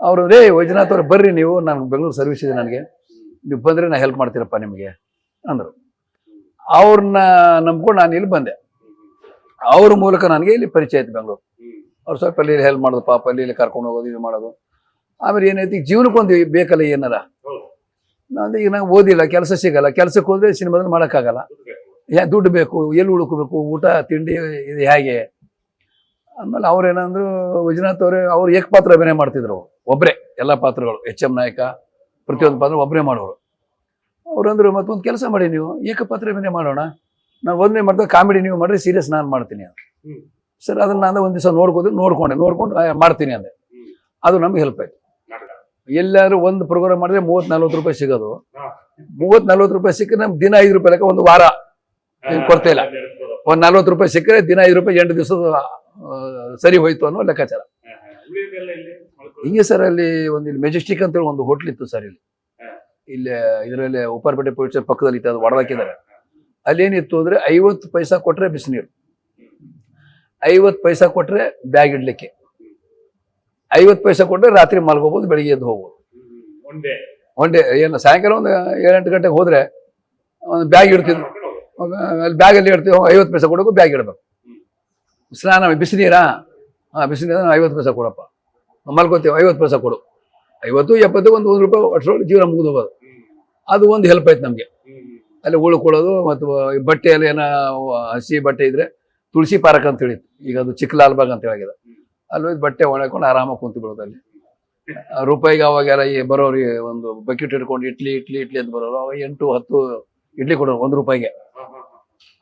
ಅವರು ವೈಜನಾಥ್ ಅವ್ರು ಬರ್ರಿ ನೀವು, ನಾನು ಬೆಂಗಳೂರು ಸರ್ವಿಸ್ ಇದೆ ನನಗೆ, ನೀವು ಬಂದರೆ ನಾನು ಹೆಲ್ಪ್ ಮಾಡ್ತೀರಪ್ಪ ನಿಮಗೆ ಅಂದರು. ಅವ್ರನ್ನ ನಂಬ್ಕೊಂಡು ನಾನು ಇಲ್ಲಿ ಬಂದೆ. ಅವ್ರ ಮೂಲಕ ನನಗೆ ಇಲ್ಲಿ ಪರಿಚಯ ಆಯ್ತು ಬೆಂಗಳೂರು. ಅವ್ರು ಸ್ವಲ್ಪ ಅಲ್ಲಿ ಹೆಲ್ಪ್ ಮಾಡೋದು, ಪಾಪ ಅಲ್ಲಿ ಕರ್ಕೊಂಡು ಹೋಗೋದು, ಇದು ಮಾಡೋದು. ಆಮೇಲೆ ಏನೈತಿ, ಜೀವನಕ್ಕೊಂದು ಬೇಕಲ್ಲ ಏನಾರ. ಈಗ ನಾವು ಓದಿಲ್ಲ, ಕೆಲಸ ಸಿಗಲ್ಲ, ಕೆಲಸಕ್ಕೆ ಹೋದ್ರೆ ಸಿನಿಮಾದಲ್ಲಿ ಮಾಡೋಕ್ಕಾಗಲ್ಲ. ದುಡ್ಡು ಬೇಕು, ಎಲ್ಲಿ ಹುಡುಕಬೇಕು, ಊಟ ತಿಂಡಿ ಇದು ಹೇಗೆ. ಆಮೇಲೆ ಅವ್ರೇನಂದ್ರು, ವಿಜಯನಾಥ್ ಅವ್ರು ಏಕಪಾತ್ರ ಅಭಿನಯ ಮಾಡ್ತಿದ್ರು, ಒಬ್ಬರೇ ಎಲ್ಲ ಪಾತ್ರಗಳು. ಎಚ್ ಎಂ ನಾಯಕ ಪ್ರತಿಯೊಂದು ಪಾತ್ರ ಒಬ್ಬರೇ ಮಾಡೋರು. ಅವ್ರಂದ್ರು, ಮತ್ತೊಂದು ಕೆಲಸ ಮಾಡಿ, ನೀವು ಏಕಪಾತ್ರ ಅಭಿನಯ ಮಾಡೋಣ, ನಾನು ಒಂದೇ ಮಾಡ್ತಾ ಕಾಮಿಡಿ ನೀವು ಮಾಡ್ರಿ, ಸೀರಿಯಸ್ ನಾನು ಮಾಡ್ತೀನಿ ಅಂತ. ಸರ್ ಅದನ್ನ ನಾನು ಒಂದು ದಿವಸ ನೋಡ್ಕೊಂಡು ಮಾಡ್ತೀನಿ ಅಂದೆ. ಅದು ನಮ್ಗೆ ಹೆಲ್ಪ್ ಆಯ್ತು. ಎಲ್ಲಾದ್ರೂ ಒಂದು ಪ್ರೋಗ್ರಾಮ್ ಮಾಡಿದ್ರೆ 30-40 ರೂಪಾಯಿ ಸಿಗೋದು. 30-40 ರೂಪಾಯಿ ಸಿಕ್ಕರೆ ನಮ್ಗೆ ದಿನ 5 ರೂಪಾಯಿ ಲೆಕ್ಕ, ಒಂದು ವಾರ ಕೊಡ್ತಾ ಇಲ್ಲ. ಒಂದು 40 ರೂಪಾಯಿ ಸಿಕ್ಕರೆ ದಿನ 5 ರೂಪಾಯಿ 8 ದಿವಸದ ಸರಿ ಹೋಯ್ತು ಅನ್ನೋ ಲೆಕ್ಕಾಚಾರ. ಹಿಂಗೆ ಸರ್, ಅಲ್ಲಿ ಒಂದು ಇಲ್ಲಿ ಮೆಜೆಸ್ಟಿಕ್ ಅಂತೇಳಿ ಒಂದು ಹೋಟ್ಲ್ ಇತ್ತು ಸರ್, ಇಲ್ಲಿ ಇದರಲ್ಲಿ ಉಪ್ಪಾರಪೇಟೆ ಪೊಲೀಸ್ ಪಕ್ಕದಲ್ಲಿ ಇತ್ತು, ಅದು ಒಡೆದಾಕಿದ್ದಾರೆ. ಅಲ್ಲೇನಿತ್ತು ಅಂದ್ರೆ 50 ಪೈಸಾ ಕೊಟ್ರೆ ಬಿಸಿನೀರು, 50 ಪೈಸಾ ಕೊಟ್ರೆ ಬ್ಯಾಗ್ ಇಡ್ಲಿಕ್ಕೆ, 50 ಪೈಸಾ ಕೊಟ್ರೆ ರಾತ್ರಿ ಮಲ್ಕೋಬಹುದು, ಬೆಳಿಗ್ಗೆ ಎದ್ದು ಹೋಗ್ಬೋದು. ಒನ್ ಡೇ ಏನು ಸಾಯಂಕಾಲ ಒಂದು 7-8 ಗಂಟೆಗೆ ಹೋದ್ರೆ ಒಂದು ಬ್ಯಾಗ್ ಇಡ್ತಿದ್ವು, ಅಲ್ಲಿ ಬ್ಯಾಗಲ್ಲಿ ಇಡ್ತೀವಿ. 50 ಪೈಸಾ ಕೊಡೋಕು ಬ್ಯಾಗ್ ಇಡಬೇಕು. ಸ್ನಾನ ಬಿಸಿನೀರಾ, ಬಿಸಿನೀರ 50 ಪೈಸಾ ಕೊಡಪ್ಪ, ಮಲ್ಕೋತೀವಿ 50 ಪೈಸಾ ಕೊಡು. 50, 70, ಒಂದು ರೂಪಾಯಿ ಅಷ್ಟರೊಳಗೆ ಜೀವನ ಮುಗಿದು ಹೋಗೋದು. ಅದು ಒಂದು ಹೆಲ್ಪ್ ಆಯ್ತು ನಮಗೆ. ಅಲ್ಲಿ ಉಳ್ಕೊಳ್ಳೋದು, ಮತ್ತು ಬಟ್ಟೆಯಲ್ಲಿ ಏನೋ ಹಸಿ ಬಟ್ಟೆ ಇದ್ರೆ ತುಳಸಿ ಪಾರ್ಕ್ ಅಂತ ಹೇಳಿತ್ತು, ಈಗ ಅದು ಚಿಕ್ಕಲಾಲ್ಬಾಗ್ ಅಂತ ಹೇಳಿದೆ. ಅಲ್ಲಿ ಬಟ್ಟೆ ಒಣಕೊಂಡು ಆರಾಮಾಗಿ ಕುಂತು ಬಿಡೋದು. ಅಲ್ಲಿ ರೂಪಾಯಿಗೆ ಅವಾಗೆಲ್ಲ ಈ ಬರೋರಿಗೆ ಒಂದು ಬಕೆಟ್ ಹಿಡ್ಕೊಂಡು ಇಡ್ಲಿ ಅಂತ ಬರೋರು. ಅವಾಗ 8-10 ಇಡ್ಲಿ ಕೊಡೋರು 1 ರೂಪಾಯಿಗೆ.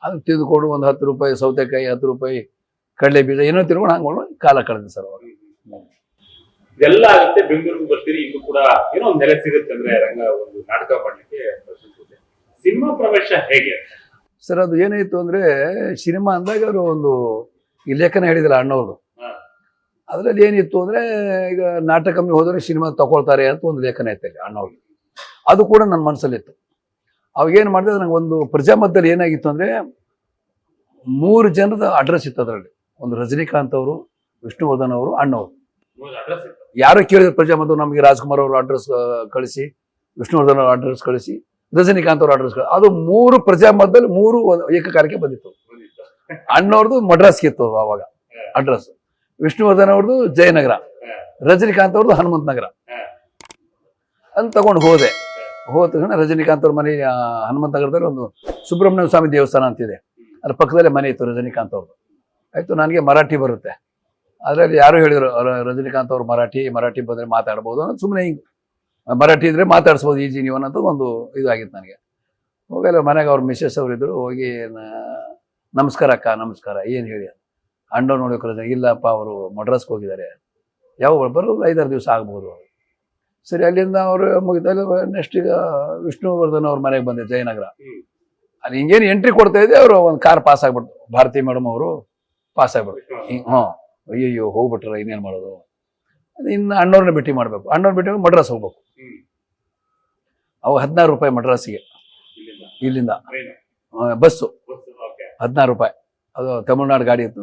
ಅದು ತಿಂದುಕೊಂಡು ಒಂದು 10 ರೂಪಾಯಿ ಸೌತೆಕಾಯಿ, 10 ರೂಪಾಯಿ ಕಡಲೆ ಬೀಜ ಏನೋ ತಿನ್ಕೊಂಡು ಹಂಗೆ ಕಾಲ ಕಳೆದ ಸರ್ ಅವಾಗ. ಇದೆಲ್ಲ ಆಗುತ್ತೆ, ಬೆಂಗಳೂರಿಗೆ ಬರ್ತೀರಿ, ಇದು ಕೂಡ ಏನೋ ಒಂದು ನೆಲೆ ಸಿಗುತ್ತೆ ಅಂದ್ರೆ ರಂಗ ಒಂದು ನಾಟಕ ಮಾಡ್ಲಿಕ್ಕೆ. ಸಿನಿಮಾ ಪ್ರವೇಶ ಹೇಗೆ ಸರ್? ಅದು ಏನಾಯ್ತು ಅಂದ್ರೆ, ಸಿನಿಮಾ ಅಂದಾಗ ಅವರು ಒಂದು ಈ ಲೇಖನ ಹೇಳಿದಿಲ್ಲ ಅಣ್ಣವ್ರದು, ಅದರಲ್ಲಿ ಏನಿತ್ತು ಅಂದ್ರೆ, ಈಗ ನಾಟಕ ಕಂಪ್ನಿ ಹೋದ್ರೆ ಸಿನಿಮಾ ತಗೊಳ್ತಾರೆ ಅಂತ ಒಂದು ಲೇಖನ ಐತೆ ಅಣ್ಣವ್ರು. ಅದು ಕೂಡ ನನ್ನ ಮನಸ್ಸಲ್ಲಿತ್ತು. ಅವಾಗ ಏನು ಮಾಡಿದೆ, ನಂಗೆ ಒಂದು ಪ್ರಜಾಮತದಲ್ಲಿ ಏನಾಗಿತ್ತು ಅಂದ್ರೆ, 3 ಜನದ ಅಡ್ರೆಸ್ ಇತ್ತು ಅದರಲ್ಲಿ. ಒಂದು ರಜನಿಕಾಂತ್ ಅವರು, ವಿಷ್ಣುವರ್ಧನ್ ಅವರು, ಅಣ್ಣವರು. ಯಾರೋ ಕೇಳಿದ್ರು ಪ್ರಜಾಮತ, ನಮಗೆ ರಾಜ್ಕುಮಾರ್ ಅವರು ಅಡ್ರೆಸ್ ಕಳಿಸಿ, ವಿಷ್ಣುವರ್ಧನ್ ಅವ್ರ ಅಡ್ರೆಸ್ ಕಳಿಸಿ, ರಜನಿಕಾಂತ್ ಅವ್ರ ಅಡ್ರೆಸ್ ಕಳಿಸಿ. ಅದು 3 ಪ್ರಜಾಮತದಲ್ಲಿ 3 ಏಕಕಾಲಕ್ಕೆ ಬಂದಿತ್ತು. ಅಣ್ಣವ್ರದ್ದು ಮಡ್ರಾಸ್ಗೆ ಇತ್ತು ಅವಾಗ ಅಡ್ರೆಸ್, ವಿಷ್ಣುವರ್ಧನ್ ಅವ್ರದ್ದು ಜಯನಗರ, ರಜನಿಕಾಂತ್ ಅವ್ರದ್ದು ಹನುಮಂತ ನಗರ ಅಂತ ತಗೊಂಡು ಹೋದ ತಕ್ಷಣ ರಜನಿಕಾಂತ್ ಅವ್ರ ಮನೆ ಹನುಮಂತ ನಗರದಲ್ಲಿ ಒಂದು ಸುಬ್ರಹ್ಮಣ್ಯ ಸ್ವಾಮಿ ದೇವಸ್ಥಾನ ಅಂತಿದೆ, ಅದ್ರ ಪಕ್ಕದಲ್ಲೇ ಮನೆ ಇತ್ತು ರಜನಿಕಾಂತ್ ಅವ್ರದ್ದು. ಆಯ್ತು, ನನಗೆ ಮರಾಠಿ ಬರುತ್ತೆ, ಅದರಲ್ಲಿ ಯಾರು ಹೇಳಿದ್ರು ರಜನಿಕಾಂತ್ ಅವ್ರು ಮರಾಠಿ ಬಂದರೆ ಮಾತಾಡ್ಬೋದು ಅನ್ನೋದು. ಸುಮ್ಮನೆ ಹಿಂಗೆ ಮರಾಠಿ ಇದ್ರೆ ಮಾತಾಡಿಸ್ಬೋದು ಈಜಿ ನೀವು ಅನ್ನೋದು ಒಂದು ಇದಾಗಿತ್ತು ನನಗೆ. ಹೋಗಲ್ಲ ಮನೆಗೆ ಅವ್ರ ಮಿಸ್ಸಸ್ ಅವರು ಇದ್ರು, ಹೋಗಿ ನಮಸ್ಕಾರ ಅಕ್ಕ, ನಮಸ್ಕಾರ, ಏನು ಹೇಳಿ ಅಣ್ಣವ್ರು ನೋಡೋಕೆ. ಇಲ್ಲಪ್ಪ, ಅವರು ಮಡ್ರಾಸ್ಗೆ ಹೋಗಿದ್ದಾರೆ, ಯಾವ ಬರೋದು 5-6 ದಿವಸ ಆಗ್ಬೋದು. ಸರಿ, ಅಲ್ಲಿಂದ ಅವರು ಮುಗಿದಲ್ಲ. ನೆಕ್ಸ್ಟ್ ಈಗ ವಿಷ್ಣುವರ್ಧನ್ ಅವ್ರ ಮನೆಗೆ ಬಂದೆ, ಜಯನಗರ. ಅಲ್ಲಿ ಹಿಂಗೇನು ಎಂಟ್ರಿ ಕೊಡ್ತಾ ಇದ್ದೆ, ಅವರು ಒಂದು ಕಾರ್ ಪಾಸ್ ಆಗ್ಬಿಡ್ತು, ಭಾರತಿ ಮೇಡಮ್ ಅವರು ಪಾಸ್ ಆಗ್ಬಿಡ್ತು. ಅಯ್ಯಯ್ಯೋ ಹೋಗ್ಬಿಟ್ರ, ಇನ್ನೇನು ಮಾಡೋದು. ಇನ್ನು ಅಣ್ಣವ್ರನ್ನ ಭೇಟಿ ಮಾಡಬೇಕು, ಅಣ್ಣವ್ರ ಭೇಟಿ ಮಡ್ರಾಸ್ ಹೋಗ್ಬೇಕು. ಅವು 16 ರೂಪಾಯಿ ಮಡ್ರಾಸಿಗೆ, ಇಲ್ಲಿಂದ ಬಸ್ಸು 16 ರೂಪಾಯಿ. ಅದು ತಮಿಳ್ನಾಡು ಗಾಡಿ ಇತ್ತು.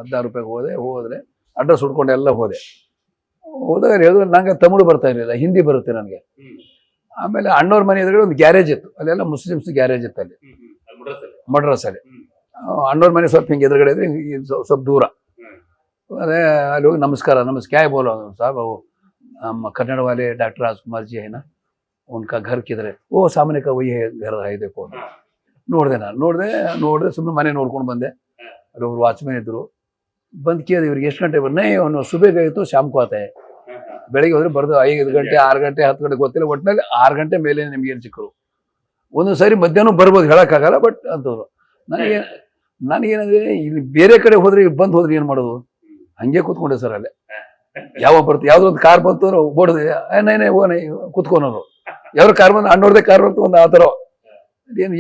16 ರೂಪಾಯಿಗೆ ಹೋದ್ರೆ ಅಡ್ರೆಸ್ ಹುಡ್ಕೊಂಡು ಎಲ್ಲ ಹೋದಾಗ ಹೇಳಿದ್ರು, ನಂಗೆ ತಮಿಳು ಬರ್ತಾ ಇರಲಿಲ್ಲ, ಹಿಂದಿ ಬರುತ್ತೆ ನನಗೆ. ಆಮೇಲೆ ಅಣ್ಣವ್ರ ಮನೆ ಎದುರುಗಡೆ ಒಂದು ಗ್ಯಾರೇಜ್ ಇತ್ತು, ಅಲ್ಲೆಲ್ಲ ಮುಸ್ಲಿಮ್ಸ್ ಗ್ಯಾರೇಜ್ ಇತ್ತು ಅಲ್ಲಿ ಮಡ್ರಾಸಲ್ಲಿ. ಅಣ್ಣವ್ರ ಮನೆ ಸ್ವಲ್ಪ ಹಿಂಗೆ ಎದುರುಗಡೆ ಇದ್ರೆ ಸ್ವಲ್ಪ ದೂರ. अरे लोग नमस्कार क्या है बोलो साहब, वो हम कन्नड़ वाले डॉक्टर राजकुमार जी है ना, उनका घर किधर है? वो सामने का वही है घर है, देखो. ನೋಡಿದೆ ಸುಮ್ಮನೆ ಮನೆ ನೋಡ್ಕೊಂಡು ಬಂದೆ. ಅಲ್ಲಿ ಒಬ್ರು ವಾಚ್ಮನ್ ಇದ್ರು, ಬಂದು ಕೇಳಿದೆ ಇವ್ರಿಗೆ ಎಷ್ಟು ಗಂಟೆ ಬನ್ನಿ. ಅವನು ಸುಬೇಗ ಇತ್ತು, ಶಾಮ್ಕೋ ಆತ. ಬೆಳಿಗ್ಗೆ ಹೋದ್ರೆ ಬರ್ದು 5 ಗಂಟೆ 6 ಗಂಟೆ 10 ಗಂಟೆ ಗೊತ್ತಿಲ್ಲ, ಒಟ್ಟಿನಲ್ಲಿ 6 ಗಂಟೆ ಮೇಲೆ ನಿಮ್ಗೆ ಏನು ಸಿಕ್ಕರು. ಒಂದೊಂದು ಸಾರಿ ಮಧ್ಯಾಹ್ನ ಬರ್ಬೋದು, ಹೇಳೋಕ್ಕಾಗಲ್ಲ. ಬಟ್ ಅಂತವ್ರು ನನಗೇನಂದ್ರೆ, ಇಲ್ಲಿ ಬೇರೆ ಕಡೆ ಹೋದ್ರೆ ಬಂದು ಹೋದ್ರೆ ಏನು ಮಾಡೋದು, ಹಂಗೆ ಕೂತ್ಕೊಂಡೆ ಸರ್ ಅಲ್ಲೇ. ಯಾವ ಬರ್ತು, ಯಾವ್ದೋ ಒಂದು ಕಾರ್ ಬಂತು ಬೋಡದೆ ಕೂತ್ಕೊನೋರು. ಯಾವ್ದು ಕಾರ್ ಬಂದು ಅಣ್ಣವ್ರದೇ ಕಾರ್ ಬಂತು, ಒಂದು ಆ ಥರ.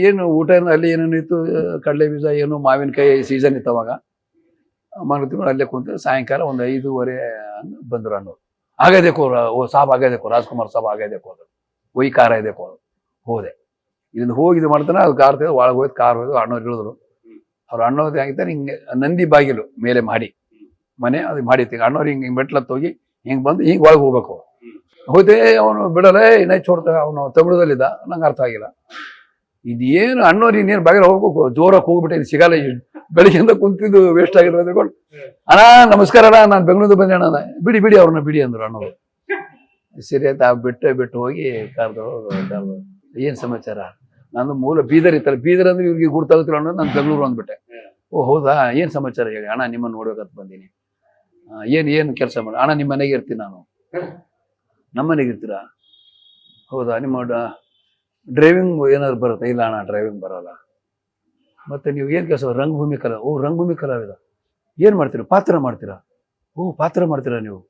ಏನು ಊಟ ಅಲ್ಲಿ ಏನೇನು ಇತ್ತು, ಕಡಲೆ ಬೀಜ, ಏನು ಮಾವಿನಕಾಯಿ ಸೀಸನ್ ಇತ್ತು ಅವಾಗ. ಮನೆ ತಿಂಗಳು ಅಲ್ಲೇ ಕುಂತು ಸಾಯಂಕಾಲ ಒಂದು 5:15 ಬಂದರು ಅಣ್ಣವ್ರು. ಆಗೇ ದೇಕೋ, ಓ ಸಾಬ್ ಆಗೇ ದೇಕೋ, ರಾಜ್ಕುಮಾರ್ ಸಾಬ್ ಆಗೇ ದೇಕೋ ಅದು, ಒಯ್ ಕಾರ್ ಇದೆ ದೇಕೋ. ಹೋದೆ, ಇಲ್ಲಿಂದ ಹೋಗಿ ಇದು ಮಾಡ್ತಾನೆ, ಅದು ಕಾರ್ ತೆಗೆದು ಒಳಗೆ ಹೋಯ್ತು, ಕಾರ್ ಹೋಯ್ತು. ಅಣ್ಣವ್ರು ಹೇಳಿದ್ರು, ಅವ್ರು ಅಣ್ಣವ್ರದ್ದು ಆಗಿರ್ತಾರೆ ಹಿಂಗೆ ನಂದಿ ಬಾಗಿಲು ಮೇಲೆ ಮಾಡಿ ಮನೆ, ಅದು ಮಾಡಿತ್ತು. ಅಣ್ಣವ್ರು ಹಿಂಗೆ ಮೆಟ್ಲತ್ತು ಹೋಗಿ ಹಿಂಗೆ ಬಂದು ಹಿಂಗೆ ಒಳಗೆ ಹೋಗ್ಬೇಕು. ಹೋಯ್ತೆ, ಅವನು ಬಿಡಲ್ಲ, ಇನ್ನೇ ಚೋಡ್ತಾ, ಅವನು ತಮಿಳದಲ್ಲಿದ್ದ, ನಂಗೆ ಅರ್ಥ ಆಗಿಲ್ಲ. ಇದೇನು ಅಣ್ಣವ್ರು ಇನ್ನೇನು ಬಾಗಿಲು ಹೋಗ್ಬೇಕು, ಜೋರಾಗಿ ಹೋಗ್ಬಿಟ್ಟೆ, ಇನ್ನು ಸಿಗಲ್ಲ. ಬೆಳಿಗ್ಗೆಯಿಂದ ಕುಂತಿದ್ದು ವೇಸ್ಟ್ ಆಗಿರೋ ಅಂದ್ಕೊಂಡು, ಅಣ್ಣ ನಮಸ್ಕಾರ ಅಣ್ಣ, ನಾನು ಬೆಂಗಳೂರು ಬಂದೆ ಅಣ್ಣ. ಬಿಡಿ ಬಿಡಿ ಅವ್ರನ್ನ ಬಿಡಿ ಅಂದ್ರು ಅಣ್ಣವ್ರು. ಸರಿ ಅಂತ ಬಿಟ್ಟು ಹೋಗಿ ಕರೆದು, ಏನು ಸಮಾಚಾರ, ನಂದು ಮೂಲ ಬೀದರ್ ಇತ್ತಲ್ಲ, ಬೀದರ್ ಅಂದ್ರೆ ಇವ್ರಿಗೆ ಗುರ್ತಾಗುತ್ತಿಲ್ಲ ಅನ್ನೋದು, ನಾನು ಬೆಂಗಳೂರು ಅಂದ್ಬಿಟ್ಟೆ. ಓ ಹೌದಾ, ಏನು ಸಮಾಚಾರ ಹೇಳಿ ಅಣ್ಣ, ನಿಮ್ಮನ್ನು ನೋಡ್ಬೇಕಂತ ಬಂದೀನಿ. ಏನು ಕೆಲಸ ಮಾಡಿ ಅಣ್ಣ, ನಿಮ್ಮ ಮನೆಗೆ ಇರ್ತೀನಿ ನಾನು. ನಮ್ಮ ಮನೆಗೆ ಇರ್ತೀರಾ? ಹೌದಾ, ನಿಮ್ಮ ಡ್ರೈವಿಂಗ್ ಏನಾದ್ರು ಬರುತ್ತೆ? ಇಲ್ಲ ಅಣ್ಣ ಡ್ರೈವಿಂಗ್ ಬರೋಲ್ಲ. ಮತ್ತೆ ನೀವು ಏನು ಕೆಲಸ? ರಂಗಭೂಮಿ ಕಲಾ. ಓ ರಂಗಭೂಮಿ ಕಲಾವಿದ, ಏನು ಮಾಡ್ತೀರಾ? ಪಾತ್ರ ಮಾಡ್ತೀರಾ? ಓ ಪಾತ್ರ ಮಾಡ್ತೀರಾ ನೀವು?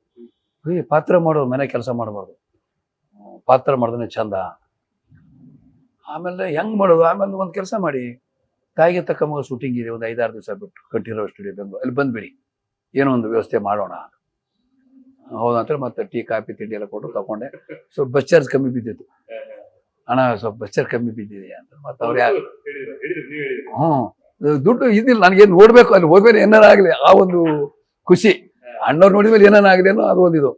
ಪಾತ್ರ ಮಾಡೋದು, ಮನೆ ಕೆಲಸ ಮಾಡಬಾರ್ದು, ಪಾತ್ರ ಮಾಡಿದ್ರೆ ಚಂದ. ಆಮೇಲೆ ಹೆಂಗೆ ಮಾಡೋದು? ಆಮೇಲೆ ಒಂದು ಕೆಲಸ ಮಾಡಿ, ತಾಯಿಗೆ ತಕ್ಕ ಮಗ ಶೂಟಿಂಗ್ ಇದೆ, ಒಂದು 5-6 ದಿವಸ ಬಿಟ್ಟು ಕಂಠೀರವ ಸ್ಟುಡಿಯೋ ಬೆಂಗಳೂರು, ಅಲ್ಲಿ ಬಂದುಬಿಡಿ, ಏನೋ ಒಂದು ವ್ಯವಸ್ಥೆ ಮಾಡೋಣ. ಹೌದಂತ ಮತ್ತೆ ಟೀ ಕಾಫಿ ತಿಂಡಿ ಎಲ್ಲ ಕೊಟ್ಟು ತಗೊಂಡೆ. ಸ್ವಲ್ಪ ಬಸ್ ಚಾರ್ಜ್ ಕಮ್ಮಿ ಬಿದ್ದಿತ್ತು. ಅಣ್ಣ ಸ್ವಲ್ಪ ಬಸ್ ಚಾರ್ಜ್ ಕಮ್ಮಿ ಬಿದ್ದಿದೆ ಅಂತ. ಮತ್ತೆ ಅವ್ರು ಯಾರು ದುಡ್ಡು ಇದಿಲ್ಲ, ನನಗೇನು ನೋಡ್ಬೇಕು, ಅಲ್ಲಿ ಹೋಗ್ಬೇಕು ಏನಾರ ಆಗಲಿ, ಆ ಒಂದು ಖುಷಿ. ಅಣ್ಣವ್ರು ನೋಡಿದ್ಮೇಲೆ ಏನಾರ ಆಗಲಿ ಅನ್ನೋ ಅದು ಒಂದಿದು.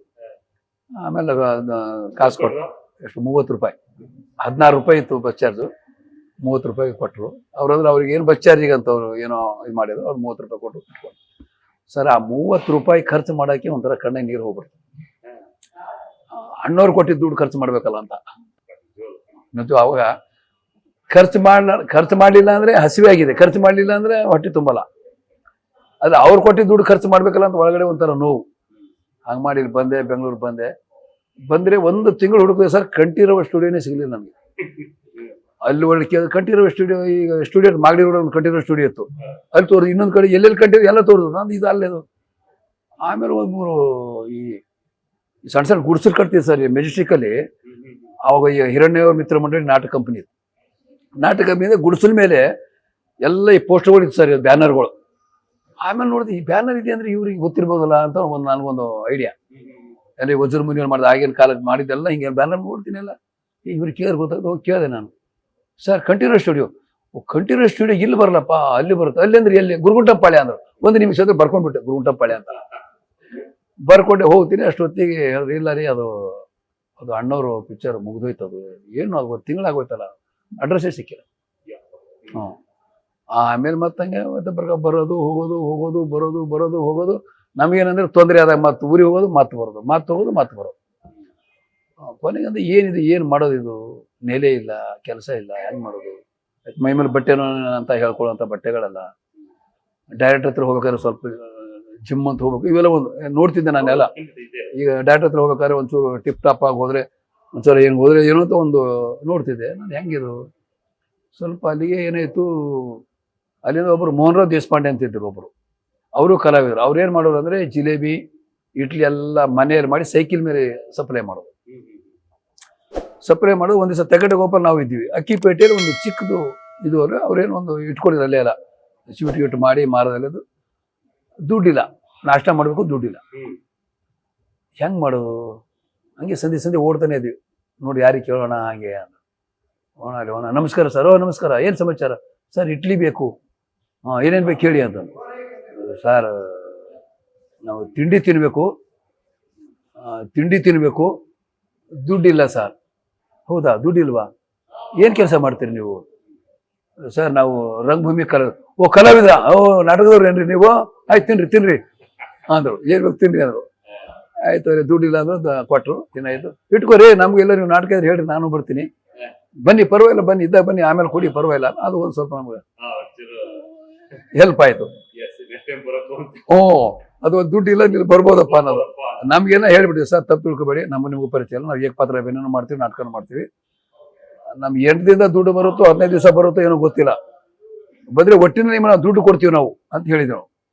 ಆಮೇಲೆ ಕಾಸು ಕೊಟ್ಟರು. ಎಷ್ಟು? 30 ರೂಪಾಯಿ. 16 ರೂಪಾಯಿ ಇತ್ತು ಬಸ್ ಚಾರ್ಜು, 30 ರೂಪಾಯಿ ಕೊಟ್ಟರು. ಅವ್ರಂದ್ರೆ ಅವ್ರಿಗೆ ಏನು ಬಸ್ ಚಾರ್ಜಿಗೆ ಅಂತ ಅವ್ರು ಏನೋ ಇದು ಮಾಡಿದ್ರು, ಅವ್ರು 30 ರೂಪಾಯಿ ಕೊಟ್ಟು ಇಟ್ಕೊಂಡು. ಸರ್, ಆ 30 ರೂಪಾಯಿ ಖರ್ಚು ಮಾಡೋಕ್ಕೆ ಒಂಥರ ಕಣ್ಣಿಗೆ ನೀರು ಹೋಗ್ಬಿಡ್ತು. ಅಣ್ಣವ್ರು ಕೊಟ್ಟಿದ್ದು ದುಡ್ಡು ಖರ್ಚು ಮಾಡ್ಬೇಕಲ್ಲ ಅಂತ. ಮತ್ತು ಅವಾಗ ಖರ್ಚು ಮಾಡಲಿಲ್ಲ ಅಂದರೆ ಹಸಿವೆ ಆಗಿದೆ, ಖರ್ಚು ಮಾಡಲಿಲ್ಲ ಅಂದರೆ ಹೊಟ್ಟೆ ತುಂಬಲ್ಲ. ಆದರೆ ಅವ್ರು ಕೊಟ್ಟಿದ್ದು ದುಡ್ಡು ಖರ್ಚು ಮಾಡ್ಬೇಕಲ್ಲ ಅಂತ ಒಳಗಡೆ ಒಂಥರ ನೋವು. ಹಂಗೆ ಮಾಡಿ ಇಲ್ಲಿ ಬಂದೆ, ಬೆಂಗಳೂರು ಬಂದರೆ 1 ತಿಂಗಳು ಹುಡುಕಿದೆ ಸರ್, ಕಂಠೀರವ ಸ್ಟುಡಿಯೋನೇ ಸಿಗಲಿಲ್ಲ ನನಗೆ. ಅಲ್ಲಿ ಒಳ್ಳೆ ಕಂಠೀರವ ಸ್ಟುಡಿಯೋ, ಈಗ ಸ್ಟುಡಿಯೋ ಮಾಗಡಿ ರೋಡ್ ಒಂದು ಕಂಠೀರವ ಸ್ಟುಡಿಯೋ ಇತ್ತು, ಅಲ್ಲಿ ತೋರಿದ್ರು. ಇನ್ನೊಂದು ಕಡೆ ಎಲ್ಲೆಲ್ಲಿ ಕಂಠೀರವ ಎಲ್ಲ ತೋರಿದ್ರು. ನಾನು ಇದು ಅಲ್ಲೇದು. ಆಮೇಲೆ 1-3 ಈ ಸಣ್ಣ ಗುಡ್ಸರು ಕಟ್ತೀವಿ ಸರ್ ಈ ಮೆಜೆಸ್ಟಿಕಲ್ಲಿ. ಅವಾಗ ಈ ಹಿರಣ್ಯವ್ರ ಮಿತ್ರ ಮಂಡಳಿ ನಾಟಕ ಕಂಪನಿ ಇತ್ತು. ನಾಟಕ ಕಂಪನಿಯಿಂದ ಗುಡ್ಸಲ ಮೇಲೆ ಎಲ್ಲ ಈ ಪೋಸ್ಟರ್ಗಳು ಇತ್ತು ಸರ್, ಬ್ಯಾನರ್ಗಳು. ಆಮೇಲೆ ನೋಡಿದೆ, ಈ ಬ್ಯಾನರ್ ಇದೆ ಅಂದರೆ ಇವ್ರಿಗೆ ಗೊತ್ತಿರ್ಬೋದಲ್ಲ ಅಂತ ನನಗೊಂದು ಐಡಿಯಾ. ಅಲ್ಲಿ ವಜ್ರ ಮುನಿಯವ್ರು ಮಾಡಿದ ಆಗಿನ ಕಾಲಕ್ಕೆ ಮಾಡಿದ್ದೆಲ್ಲ ಹಿಂಗೆ ಬ್ಯಾನರ್ ನೋಡ್ತೀನಿ ಎಲ್ಲ. ಇವ್ರಿಗೆ ಕೇಳಿ ಗೊತ್ತಾಗ್ತದೆ. ಹೋಗಿ ಕೇಳಿದೆ ನಾನು, sir Kanteerava studio. Kanteerava studio ಇಲ್ಲಿ ಬರಲ್ಲಪ್ಪ, ಅಲ್ಲಿ ಬರುತ್ತೆ. ಅಲ್ಲಿ ಅಂದ್ರೆ ಎಲ್ಲಿ? ಗುರುಗುಂಟಪಾಳ್ಯ ಅಂದರು. 1 ನಿಮಿಷ ಅಂದ್ರೆ ಬರ್ಕೊಂಡ್ಬಿಟ್ಟೆ ಗುರುಗುಂಟಪಾಳ್ಯ ಅಂತ. ಬರ್ಕೊಂಡೆ ಹೋಗ್ತೀನಿ. ಅಷ್ಟೊತ್ತಿಗೆ ಹೇಳಿದ್ರು, ಇಲ್ಲ ರೀ ಅದು ಅಣ್ಣವರು ಪಿಕ್ಚರ್ ಮುಗಿದೋಯ್ತು, ಅದು ಏನು ಅದು 1 ತಿಂಗಳಾಗೋಯ್ತಲ್ಲ, ಅಡ್ರೆಸ್ಸೇ ಸಿಕ್ಕಿಲ್ಲ. ಆಮೇಲೆ ಮತ್ತಂಗೆ ಮತ್ತೆ ಬರೋದು ಹೋಗೋದು. ನಮಗೇನಂದ್ರೆ ತೊಂದರೆ ಆದಾಗ ಮತ್ತೆ ಊರಿಗೆ ಹೋಗೋದು, ಮತ್ತೆ ಬರೋದು, ಮತ್ತೆ ಹೋಗೋದು, ಮತ್ತೆ ಬರೋದು. ಕೊನೆಗಂದ್ರೆ ಏನಿದೆ, ಏನು ಮಾಡೋದು, ಇದು ನೆಲೆ ಇಲ್ಲ, ಕೆಲಸ ಇಲ್ಲ, ಹೆಂಗೆ ಮಾಡೋದು? ಮೈ ಮೇಲೆ ಬಟ್ಟೆನೋ ಅಂತ ಹೇಳ್ಕೊಳ್ಳೋಂಥ ಬಟ್ಟೆಗಳಲ್ಲ. ಡೈರೆಕ್ಟರ್ ಹತ್ರ ಹೋಗ್ಬೇಕಾದ್ರೆ ಸ್ವಲ್ಪ ಜಿಮ್ ಅಂತ ಹೋಗ್ಬೇಕು, ಇವೆಲ್ಲ ಒಂದು ನೋಡ್ತಿದ್ದೆ ನಾನೆಲ್ಲ. ಈಗ ಡೈರೆಕ್ಟರ್ ಹತ್ರ ಹೋಗ್ಬೇಕಾದ್ರೆ ಒಂಚೂರು ಟಿಪ್ ಟಾಪ್ ಆಗಿ ಹೋದರೆ, ಒಂಚೂರು ಏನು ಹೋದರೆ ಏನೋ ಅಂತ ಒಂದು ನೋಡ್ತಿದ್ದೆ ನಾನು. ಹೆಂಗಿದು ಸ್ವಲ್ಪ ಅಲ್ಲಿಗೆ ಏನಾಯಿತು, ಅಲ್ಲಿಂದ ಒಬ್ಬರು ಮೋಹನ್ರಾವ್ ದೇಶಪಾಂಡೆ ಅಂತಿದ್ದರು ಒಬ್ಬರು, ಅವರು ಕಲಾವಿದರು. ಅವ್ರು ಏನು ಮಾಡೋರು ಅಂದರೆ ಜಿಲೇಬಿ, ಇಡ್ಲಿ ಎಲ್ಲ ಮನೆಯಲ್ಲಿ ಮಾಡಿ ಸೈಕಲ್ ಮೇಲೆ ಸಪ್ಲೈ ಮಾಡೋದು. ಒಂದು ದಿವಸ ತೆಗಟೆಗೋಪಲ್ಲಿ ನಾವು ಇದ್ದೀವಿ, ಅಕ್ಕಿಪೇಟೆಯಲ್ಲಿ ಒಂದು ಚಿಕ್ಕದು ಇದು ಅವ್ರೇನು ಒಂದು ಇಟ್ಕೊಂಡಿದ್ರು ಅಲ್ಲೇ ಎಲ್ಲ ಸ್ವೀಟ್ ಮಾಡಿ ಮಾರೋದಲ್ಲದು. ದುಡ್ಡಿಲ್ಲ, ನಾಷ್ಟ ಮಾಡಬೇಕು, ದುಡ್ಡಿಲ್ಲ. ಹೆಂಗೆ ಮಾಡೋದು? ಹಂಗೆ ಸಂಧಿ ಓಡ್ತಾನೆ ಇದ್ದೀವಿ. ನೋಡಿ ಯಾರಿಗೆ ಕೇಳೋಣ ಹಾಗೆ ಅಂತ. ಹೋಣ ನಮಸ್ಕಾರ ಸರ್. ನಮಸ್ಕಾರ, ಏನು ಸಮಾಚಾರ ಸರ್? ಇಡ್ಲಿ ಬೇಕು. ಏನೇನು ಬೇಕು ಕೇಳಿ ಅಂತ. ಸರ್ ನಾವು ತಿಂಡಿ ತಿನ್ನಬೇಕು, ದುಡ್ಡಿಲ್ಲ ಸರ್. ಹೌದಾ, ದುಡ್ಡಿಲ್ವಾ? ಏನು ಕೆಲಸ ಮಾಡ್ತೀರಿ ನೀವು? ಸರ್ ನಾವು ರಂಗಭೂಮಿ ಕಲಾವಿದ. ನಾಟಕದವ್ರು ಏನ್ರಿ ನೀವು? ಆಯ್ತು ತಿನ್ರಿ ಅಂದರು. ಏನು ಬೇಕು ತಿನ್ರಿ ಅಂದರು. ಆಯ್ತು ಅವ್ರೆ, ದುಡ್ಡಿಲ್ಲ ಅಂದ್ರೆ ಕೊಟ್ಟರು. ತಿನ್ನಾಯ್ತು. ಇಟ್ಕೋರಿ, ನಮಗೆಲ್ಲ ನೀವು ನಾಟಕ ಇದ್ರೆ ಹೇಳ್ರಿ, ನಾನು ಬರ್ತೀನಿ. ಬನ್ನಿ, ಪರವಾಗಿಲ್ಲ, ಬನ್ನಿ, ಇದ್ದಾಗ ಬನ್ನಿ, ಆಮೇಲೆ ಕೊಡಿ, ಪರವಾಗಿಲ್ಲ. ಅದು ಒಂದು ಸ್ವಲ್ಪ ನಮ್ಗೆ ಹೆಲ್ಪ್ ಆಯ್ತು. ಅದು ಒಂದು ದುಡ್ಡಿಲ್ಲ, ನೀವು ಬರ್ಬೋದಪ್ಪ ಅನ್ನೋದು. ನಮ್ಗೇನೋ ಹೇಳ್ಬಿಟ್ಟಿವಿ, ಸರ್ ತಪ್ಪು ತಿಳ್ಕೊಬೇಡಿ, ನಿಮಗೂ ಪರಿಚಯ ಇಲ್ಲ, ನಾವು ಏಕಪಾತ್ರ ಅಭಿನಯನೂ ಮಾಡ್ತೀವಿ, ನಾಟಕನೂ ಮಾಡ್ತೀವಿ. ನಮ್ಗೆ 8 ದಿನದ ದುಡ್ಡು ಬರುತ್ತೋ 15 ದಿವಸ ಬರುತ್ತೋ ಏನೋ ಗೊತ್ತಿಲ್ಲ, ಬಂದರೆ ಒಟ್ಟಿನ ನಿಮ್ಮನ್ನ ದುಡ್ಡು ಕೊಡ್ತೀವಿ ನಾವು ಅಂತ ಹೇಳಿದೆವು.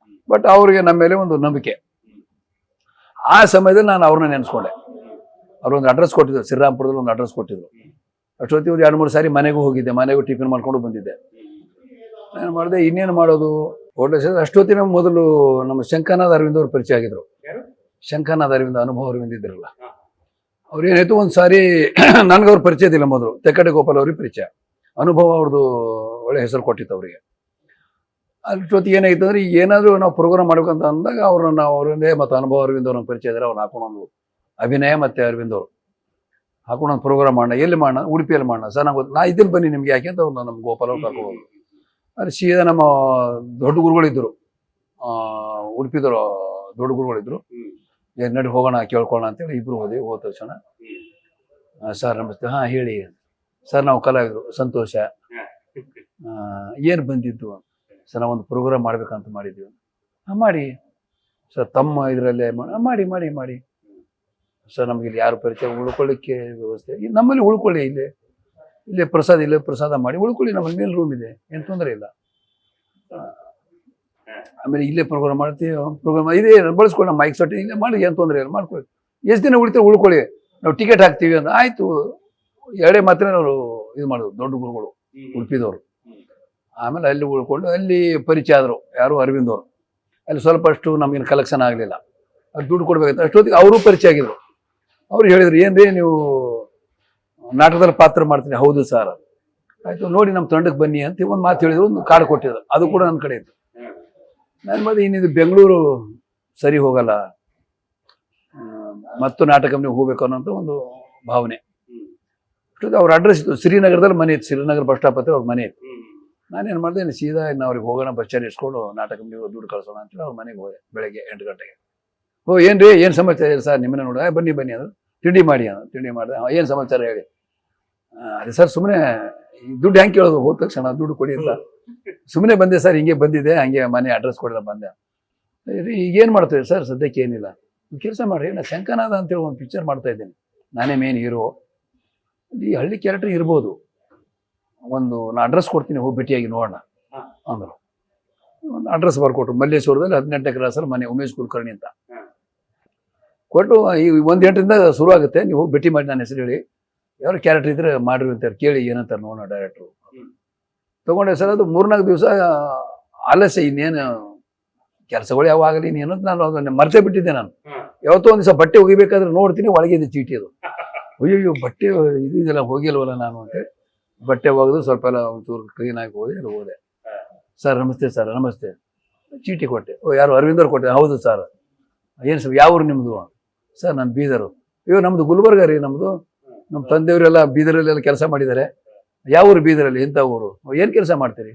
ಬಟ್ ಅವ್ರಿಗೆ ನಮ್ಮ ಮೇಲೆ ಒಂದು ನಂಬಿಕೆ. ಆ ಸಮಯದಲ್ಲಿ ನಾನು ಅವ್ರನ್ನ ನೆನೆಸ್ಕೊಂಡೆ. ಅವ್ರೊಂದು ಅಡ್ರೆಸ್ ಕೊಟ್ಟಿದ್ರು, ಶ್ರೀರಾಮ್ಪುರದಲ್ಲಿ ಒಂದು ಅಡ್ರೆಸ್ ಕೊಟ್ಟಿದ್ರು. ಅಷ್ಟೊತ್ತಿಗೆ ಒಂದು 2-3 ಸಾರಿ ಮನೆಗೂ ಹೋಗಿದ್ದೆ, ಮನೆಗೂ ಟಿಫಿನ್ ಮಾಡ್ಕೊಂಡು ಬಂದಿದ್ದೆ. ನಾನು ಮಾಡಿದೆ, ಇನ್ನೇನು ಮಾಡೋದು ಹೋಟೆಲ್. ಅಷ್ಟೊತ್ತಿನ ಮೊದಲು ನಮ್ಮ ಶಂಕನಾಥ್ ಅರವಿಂದ್ ಅವ್ರು ಪರಿಚಯ ಆಗಿದ್ರು. ಶಂಕನಾಥ್ ಅರವಿಂದ್, ಅನುಭವ ಅರವಿಂದ್ ಇದ್ರಲ್ಲ, ಅವ್ರು ಏನಾಯ್ತು, ಒಂದು ಸಾರಿ ನನಗೆ ಅವ್ರು ಪರಿಚಯ ಇದ್ದಿಲ್ಲ. ಮೊದಲು ತೆಕ್ಕಟೆಗೋಪಾಲ್ ಅವ್ರಿಗೆ ಪರಿಚಯ, ಅನುಭವ ಅವ್ರದ್ದು ಒಳ್ಳೆ ಹೆಸರು ಕೊಟ್ಟಿತ್ತು ಅವರಿಗೆ. ಅಷ್ಟೊತ್ತಿಗೆ ಏನಾಯ್ತು ಅಂದರೆ, ಏನಾದರೂ ನಾವು ಪ್ರೋಗ್ರಾಮ್ ಮಾಡ್ಬೇಕಂತ ಅಂದಾಗ ಅವರನ್ನು ಅವರಿಂದೇ ಮತ್ತು ಅನುಭವ ಅರವಿಂದ್ ಅವ್ರನ್ನ ಪರಿಚಯ ಇದ್ದಾರೆ. ಅವ್ರು ಹಾಕೊಂಡು ಅಭಿನಯ ಮತ್ತು ಅರವಿಂದ್ ಅವರು ಹಾಕೊಂಡು ಒಂದು ಪ್ರೋಗ್ರಾಮ್ ಮಾಡೋಣ, ಎಲ್ಲಿ ಮಾಡೋಣ, ಉಡುಪಿಯಲ್ಲಿ ಮಾಡೋಣ ಸರ್. ನಾ ಇದ್ದಲ್ಲಿ ಬನ್ನಿ ನಿಮ್ಗೆ ಯಾಕೆ ಅಂತ ಅವ್ರು ನಮ್ಮ ಗೋಪಾಲ ಅವ್ರು ಕರ್ಕೊಂಡು ಹೋದ್ರು. ಅಲ್ಲಿ ಸೀದಾ ನಮ್ಮ ದೊಡ್ಡ ಗುರುಗಳಿದ್ರು, ಉಡುಪಿದವರು ದೊಡ್ಡ ಗುರುಗಳಿದ್ರು. ನಡಿ ಹೋಗೋಣ ಕೇಳ್ಕೊಳ್ಳೋಣ ಅಂತೇಳಿ ಇಬ್ರು ಹೋದ ತಕ್ಷಣ ಸರ್ ನಮಸ್ತೆ, ಹಾಂ ಹೇಳಿ ಸರ್, ನಾವು ಕಲಾವಿದರು, ಸಂತೋಷ, ಏನು ಬಂದಿದ್ದು ಸರ್, ನಾವು ಒಂದು ಪ್ರೋಗ್ರಾಮ್ ಮಾಡ್ಬೇಕಂತ ಮಾಡಿದ್ವಿ. ಹಾಂ ಮಾಡಿ ಸರ್, ತಮ್ಮ ಇದರಲ್ಲೇ ಮಾಡಿ ಮಾಡಿ ಮಾಡಿ ಸರ್, ನಮ್ಗೆ ಇಲ್ಲಿ ಯಾರು ಪರಿಚಯ, ಉಳ್ಕೊಳ್ಳಿಕ್ಕೆ ವ್ಯವಸ್ಥೆ ನಮ್ಮಲ್ಲಿ ಉಳ್ಕೊಳ್ಳಿ, ಇಲ್ಲೇ ಪ್ರಸಾದ ಮಾಡಿ ಉಳ್ಕೊಳ್ಳಿ, ನಮ್ಮಲ್ಲಿ ಮೇಲೆ ರೂಮ್ ಇದೆ, ಏನು ತೊಂದರೆ ಇಲ್ಲ. ಆಮೇಲೆ ಇಲ್ಲೇ ಪ್ರೋಗ್ರಾಮ್ ಮಾಡ್ತೀವಿ, ಪ್ರೋಗ್ರಾಮ್ ಇದೇ ಬಳಸ್ಕೊಳ್ಳಿ, ನಮ್ಮ ಮೈಕ್ ಸೆಟ್ ಇಲ್ಲೇ ಮಾಡಿ, ಏನು ತೊಂದರೆ ಇಲ್ಲ, ಮಾಡ್ಕೊಳ್ಳಿ, ಎಷ್ಟು ದಿನ ಉಳಿತಾರೆ ಉಳ್ಕೊಳ್ಳಿ, ನಾವು ಟಿಕೆಟ್ ಹಾಕ್ತೀವಿ ಅಂತ. ಆಯಿತು, ಎರಡೇ ಮಾತ್ರ ಅವರು ಇದು ಮಾಡೋದು ದೊಡ್ಡ ಗುರುಗಳು ಉಡುಪಿದವರು. ಆಮೇಲೆ ಅಲ್ಲಿ ಉಳ್ಕೊಂಡು ಅಲ್ಲಿ ಪರಿಚಯ ಆದರು, ಯಾರು ಅರವಿಂದ್ ಅವರು. ಅಲ್ಲಿ ಸ್ವಲ್ಪ ಅಷ್ಟು ನಮಗೇನು ಕಲೆಕ್ಷನ್ ಆಗಲಿಲ್ಲ, ಅದು ದುಡ್ಡು ಕೊಡ್ಬೇಕಾಯ್ತು. ಅಷ್ಟೊತ್ತಿಗೆ ಅವರು ಪರಿಚಯ ಆಗಿದ್ರು. ಅವ್ರು ಹೇಳಿದ್ರು, ಏನು ರೀ ನೀವು ನಾಟಕದಲ್ಲಿ ಪಾತ್ರ ಮಾಡ್ತೀನಿ? ಹೌದು ಸರ್. ಆಯಿತು, ನೋಡಿ ನಮ್ಮ ತಂಡಕ್ಕೆ ಬನ್ನಿ ಅಂತ ಒಂದು ಮಾತು ಹೇಳಿದ್ರು, ಒಂದು ಕಾರ್ಡ್ ಕೊಟ್ಟಿದ್ರು, ಅದು ಕೂಡ ನನ್ನ ಕಡೆ ಇತ್ತು. ನಾನು ಮತ್ತೆ ಇನ್ನಿದು ಬೆಂಗಳೂರು ಸರಿ ಹೋಗಲ್ಲ, ಮತ್ತು ನಾಟಕ ಕಂಪ್ನಿಗೆ ಹೋಗ್ಬೇಕು ಅನ್ನೋಂಥ ಒಂದು ಭಾವನೆ. ಅಷ್ಟೊತ್ತಿಗೆ ಅವ್ರ ಅಡ್ರೆಸ್ ಇತ್ತು, ಶ್ರೀನಗರದಲ್ಲಿ ಮನೆ ಇತ್ತು, ಶ್ರೀನಗರ ಬಸ್ ಸ್ಟಾಪ್ ಹತ್ರ ಅವ್ರ ಮನೆ ಇತ್ತು. ನಾನೇನು ಮಾಡಿದೆ, ಸೀದಾ ಇನ್ನು ಅವ್ರಿಗೆ ಹೋಗೋಣ, ಬಸ್ ಚಾರ್ಜ್ ಇಸ್ಕೊಂಡು ನಾಟಕ ಕಂಪ್ನಿಗೆ ದುಡ್ಡು ಕಳ್ಸೋಣ ಅಂತೇಳಿ ಅವ್ರ ಮನೆಗೆ ಹೋದೆ ಬೆಳಗ್ಗೆ 8 ಗಂಟೆಗೆ. ಏನು ರೀ, ಏನು ಸಮಾಚಾರ ಸರ್, ನಿಮ್ಮನ್ನ ನೋಡ, ಬನ್ನಿ ಬನ್ನಿ ಅಂದ್ರೆ ತಿಂಡಿ ಮಾಡಿ ಅಂದ್ರೆ ತಿಂಡಿ ಮಾಡಿದೆ. ಏನು ಸಮಾಚಾರ ಹೇಳಿ? ಅದೇ ಸರ್, ಸುಮ್ಮನೆ ದುಡ್ಡು ಹೆಂಗೆ ಕೇಳೋದು, ಹೋದ ತಕ್ಷಣ ದುಡ್ಡು ಕೊಡಿ ಅಂತ ಸುಮ್ಮನೆ ಬಂದೆ ಸರ್, ಹಿಂಗೆ ಬಂದಿದೆ, ಹಂಗೆ ಮನೆ ಅಡ್ರೆಸ್ ಕೊಡಲ್ಲ ಬಂದೆ. ಈಗೇನು ಮಾಡ್ತೇವೆ ಸರ್? ಸದ್ಯಕ್ಕೆ ಏನಿಲ್ಲ, ಕೆಲಸ ಮಾಡಿರಿ, ನಾನು ಶಂಕನಾದ ಅಂತೇಳಿ ಒಂದು ಪಿಕ್ಚರ್ ಮಾಡ್ತಾ ಇದ್ದೀನಿ, ನಾನೇ ಮೇನ್ ಹೀರೋ. ಈ ಹಳ್ಳಿ ಕ್ಯಾರೆಕ್ಟರ್ ಇರ್ಬೋದು, ಒಂದು ನಾನು ಅಡ್ರೆಸ್ ಕೊಡ್ತೀನಿ, ಹೋಗಿ ಭೇಟಿಯಾಗಿ ನೋಡೋಣ ಅಂದರು. ಒಂದು ಅಡ್ರೆಸ್ ಬರ್ಕೊಟ್ರು, ಮಲ್ಲೇಶ್ವರದಲ್ಲಿ 18ನೇ ಕ್ರಾಸಲ್ಲಿ ಮನೆ, ಉಮೇಶ್ ಕುಲಕರ್ಣಿ ಅಂತ ಕೊಟ್ಟು. ಈ 1 ಗಂಟೆಯಿಂದ ಶುರು ಆಗುತ್ತೆ, ನೀವು ಹೋಗಿ ಭೇಟಿ ಮಾಡಿ, ನನ್ನ ಹೆಸರು ಹೇಳಿ, ಯಾರು ಕ್ಯಾರೆಕ್ಟರ್ ಇದ್ರೆ ಮಾಡ್ರಿ ಅಂತಾರೆ, ಕೇಳಿ ಏನಂತಾರೆ ನೋಡೋಣ ಡೈರೆಕ್ಟ್ರು. ತೊಗೊಂಡೆ ಸರ್. ಅದು 3-4 ದಿವಸ ಆಲಸ್ಯ, ಇನ್ನೇನು ಕೆಲಸಗಳು ಯಾವಾಗಲಿ ಇನ್ನೇನು ನಾನು ಅದನ್ನು ಮರ್ತೇ ಬಿಟ್ಟಿದ್ದೆ. ನಾನು ಯಾವತ್ತೋ ಒಂದು ದಿವಸ ಬಟ್ಟೆ ಒಗಿಬೇಕಾದ್ರೆ ನೋಡ್ತೀನಿ, ಒಳಗಿದೆ ಚೀಟಿ. ಅದು ಅಯ್ಯೋ ಬಟ್ಟೆ ಇದೆಲ್ಲ ಹೋಗಿಲ್ವಲ್ಲ ನಾನು ಅಂತೇಳಿ ಬಟ್ಟೆ ಒಗೆದು ಸ್ವಲ್ಪ ಎಲ್ಲ ಒಂಚೂರು ಕ್ಲೀನಾಗಿ ಹೋದೆ. ಸರ್ ನಮಸ್ತೆ, ಸರ್ ನಮಸ್ತೆ, ಚೀಟಿ ಕೊಟ್ಟೆ. ಯಾರು ಅರವಿಂದವ್ರು ಕೊಟ್ಟೆ? ಹೌದು ಸರ್. ಏನು ಸರ್, ಯಾವ ಊರು ನಿಮ್ಮದು? ಸರ್ ನಾನು ಬೀದರು. ಅಯ್ಯೋ ನಮ್ಮದು ಗುಲ್ಬರ್ಗ ರೀ, ನಮ್ಮದು ನಮ್ಮ ತಂದೆಯವರೆಲ್ಲ ಬೀದರಲ್ಲೆಲ್ಲ ಕೆಲಸ ಮಾಡಿದ್ದಾರೆ. ಯಾವ ಊರು ಬೀದರಲ್ಲಿ? ಎಂಥ ಊರು? ಏನು ಕೆಲಸ ಮಾಡ್ತೀರಿ?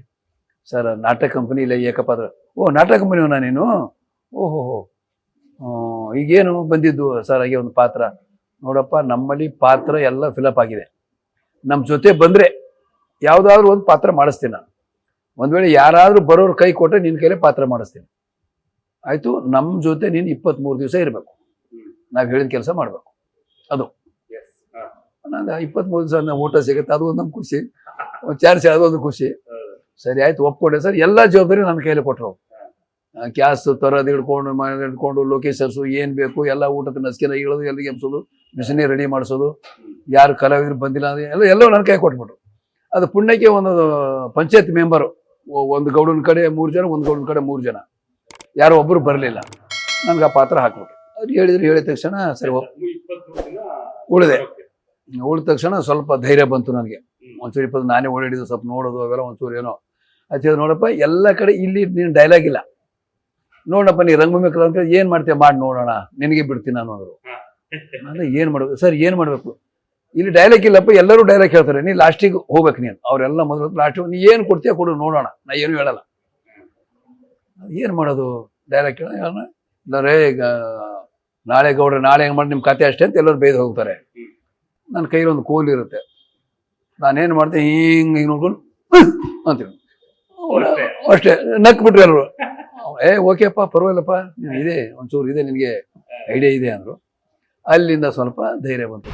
ಸರ್ ನಾಟಕ ಕಂಪನಿ ಇಲ್ಲ, ಏಕಪಾತ್ರ. ಓ ನಾಟಕ ಕಂಪನಿಯವನ ನೀನು? ಓಹೋ, ಈಗೇನು ಬಂದಿದ್ದು ಸರ್? ಹಾಗೆ ಒಂದು ಪಾತ್ರ. ನೋಡಪ್ಪ, ನಮ್ಮಲ್ಲಿ ಪಾತ್ರ ಎಲ್ಲ ಫಿಲಪ್ ಆಗಿದೆ, ನಮ್ಮ ಜೊತೆ ಬಂದರೆ ಯಾವುದಾದ್ರೂ ಒಂದು ಪಾತ್ರ ಮಾಡಿಸ್ತೀನಿ ನಾನು. ಒಂದು ವೇಳೆ ಯಾರಾದರೂ ಬರೋರು ಕೈ ಕೊಟ್ಟರೆ ನಿನ್ನ ಕೈಲೇ ಪಾತ್ರ ಮಾಡಿಸ್ತೀನಿ, ಆಯಿತು? ನಮ್ಮ ಜೊತೆ ನೀನು 23 ದಿವಸ ಇರಬೇಕು, ನಾವು ಹೇಳಿದ ಕೆಲಸ ಮಾಡಬೇಕು. ಅದು ನಾನು 23 ದಿವಸ ಊಟ ಸಿಗುತ್ತೆ, ಅದು ಒಂದು ನಮ್ಮ ಖುಷಿ, ಒಂದು ಚಾರ್ಜ್ ಅದೊಂದು ಖುಷಿ. ಸರಿ ಆಯ್ತು, ಒಪ್ಕೊಂಡೆ ಸರ್. ಎಲ್ಲ ಜವಾಬ್ದಾರಿ ನನ್ನ ಕೈಯಲ್ಲಿ ಕೊಟ್ಟರು. ಗ್ಯಾಸ್ ತರೋದು ಹಿಡ್ಕೊಂಡು, ಮನೆ ಹಿಡ್ಕೊಂಡು, ಲೊಕೇಶನ್ಸು ಏನು ಬೇಕು ಎಲ್ಲ, ಊಟದ ನಸಿಕೆನ ಇಳೋದು, ಎಲ್ಲಿಗೆ ಎಬ್ಸೋದು, ಬಿಸಿನೀರು ರೆಡಿ ಮಾಡಿಸೋದು, ಯಾರು ಕಲಾವಿದ್ರು ಬಂದಿಲ್ಲ ಅಂದರೆ ಎಲ್ಲವೂ ನನ್ನ ಕೈ ಕೊಟ್ಬಿಟ್ರು. ಅದು ಪುಣ್ಯಕ್ಕೆ ಒಂದು ಪಂಚಾಯತ್ ಮೆಂಬರು, ಒಂದು ಗೌಡನ ಕಡೆ 3 ಜನ, ಒಂದು ಗೌಡನ ಕಡೆ 3 ಜನ, ಯಾರೋ ಒಬ್ಬರು ಬರಲಿಲ್ಲ, ನನಗೆ ಆ ಪಾತ್ರ ಹಾಕ್ಬಿಟ್ರು. ಅವ್ರು ಹೇಳಿದ ತಕ್ಷಣ ಸರಿ ಉಳಿದ ತಕ್ಷಣ ಸ್ವಲ್ಪ ಧೈರ್ಯ ಬಂತು ನನಗೆ. ಒಂಚೂರು 20 ನಾನೇ ಓಡಾಡಿದ್ದು, ಸ್ವಲ್ಪ ನೋಡೋದು ಅವೆಲ್ಲ ಒಂಚೂರು ಏನೋ ಆಯ್ತು. ನೋಡಪ್ಪ, ಎಲ್ಲ ಕಡೆ ಇಲ್ಲಿ ನೀನು ಡೈಲಾಗ್ ಇಲ್ಲ, ನೋಡಪ್ಪ ನೀ ರಂಗಭೂಮಿ ಕಲಾ ಅಂತ ಏನು ಮಾಡ್ತೀಯ ಮಾಡಿ ನೋಡೋಣ, ನಿನಗೆ ಬಿಡ್ತೀನಿ ನಾನು ಅಂದರು. ನಾನು ಏನು ಮಾಡಬೇಕು ಸರ್, ಏನು ಮಾಡಬೇಕು? ಇಲ್ಲಿ ಡೈಲಾಗ್ ಇಲ್ಲಪ್ಪ, ಎಲ್ಲರೂ ಡೈಲಾಗ್ ಹೇಳ್ತಾರೆ, ನೀನು ಲಾಸ್ಟಿಗೆ ಹೋಗ್ಬೇಕು. ನೀನು ಅವರೆಲ್ಲ ಮೊದಲು ಲಾಸ್ಟಿಗೆ ನೀ ಏನು ಕೊಡ್ತೀಯ ಕೊಡು ನೋಡೋಣ, ನಾ ಏನು ಹೇಳಲ್ಲ. ಏನು ಮಾಡೋದು? ಡೈಲಾಗ್ ಹೇಳೋಣ ಇಲ್ಲ ರೇ, ಈಗ ನಾಳೆ ಗೌಡ್ರೆ ನಾಳೆ ಹೆಂಗೆ ಮಾಡಿ ನಿಮ್ಮ ಕತೆ ಅಷ್ಟೇ ಅಂತ ಎಲ್ಲರೂ ಬೈದು ಹೋಗ್ತಾರೆ. ನನ್ನ ಕೈಲಿ ಒಂದು ಕೋಲ್ ಇರುತ್ತೆ, ನಾನೇನು ಮಾಡ್ತೀನಿ, ಹಿಂಗೆ ನೋಡ್ಕೊಂಡು ಅಂತೀನಿ ಅಷ್ಟೇ. ನಕ್ ಬಿಟ್ರು ಎಲ್ಲರು. ಓಕೆಪ್ಪ ಪರವಾಗಿಲ್ಲಪ್ಪ, ಇದೆ ಒಂಚೂರು ಇದೆ, ನಿನಗೆ ಐಡಿಯಾ ಇದೆ ಅಂದರು. ಅಲ್ಲಿಂದ ಸ್ವಲ್ಪ ಧೈರ್ಯ ಬಂತು.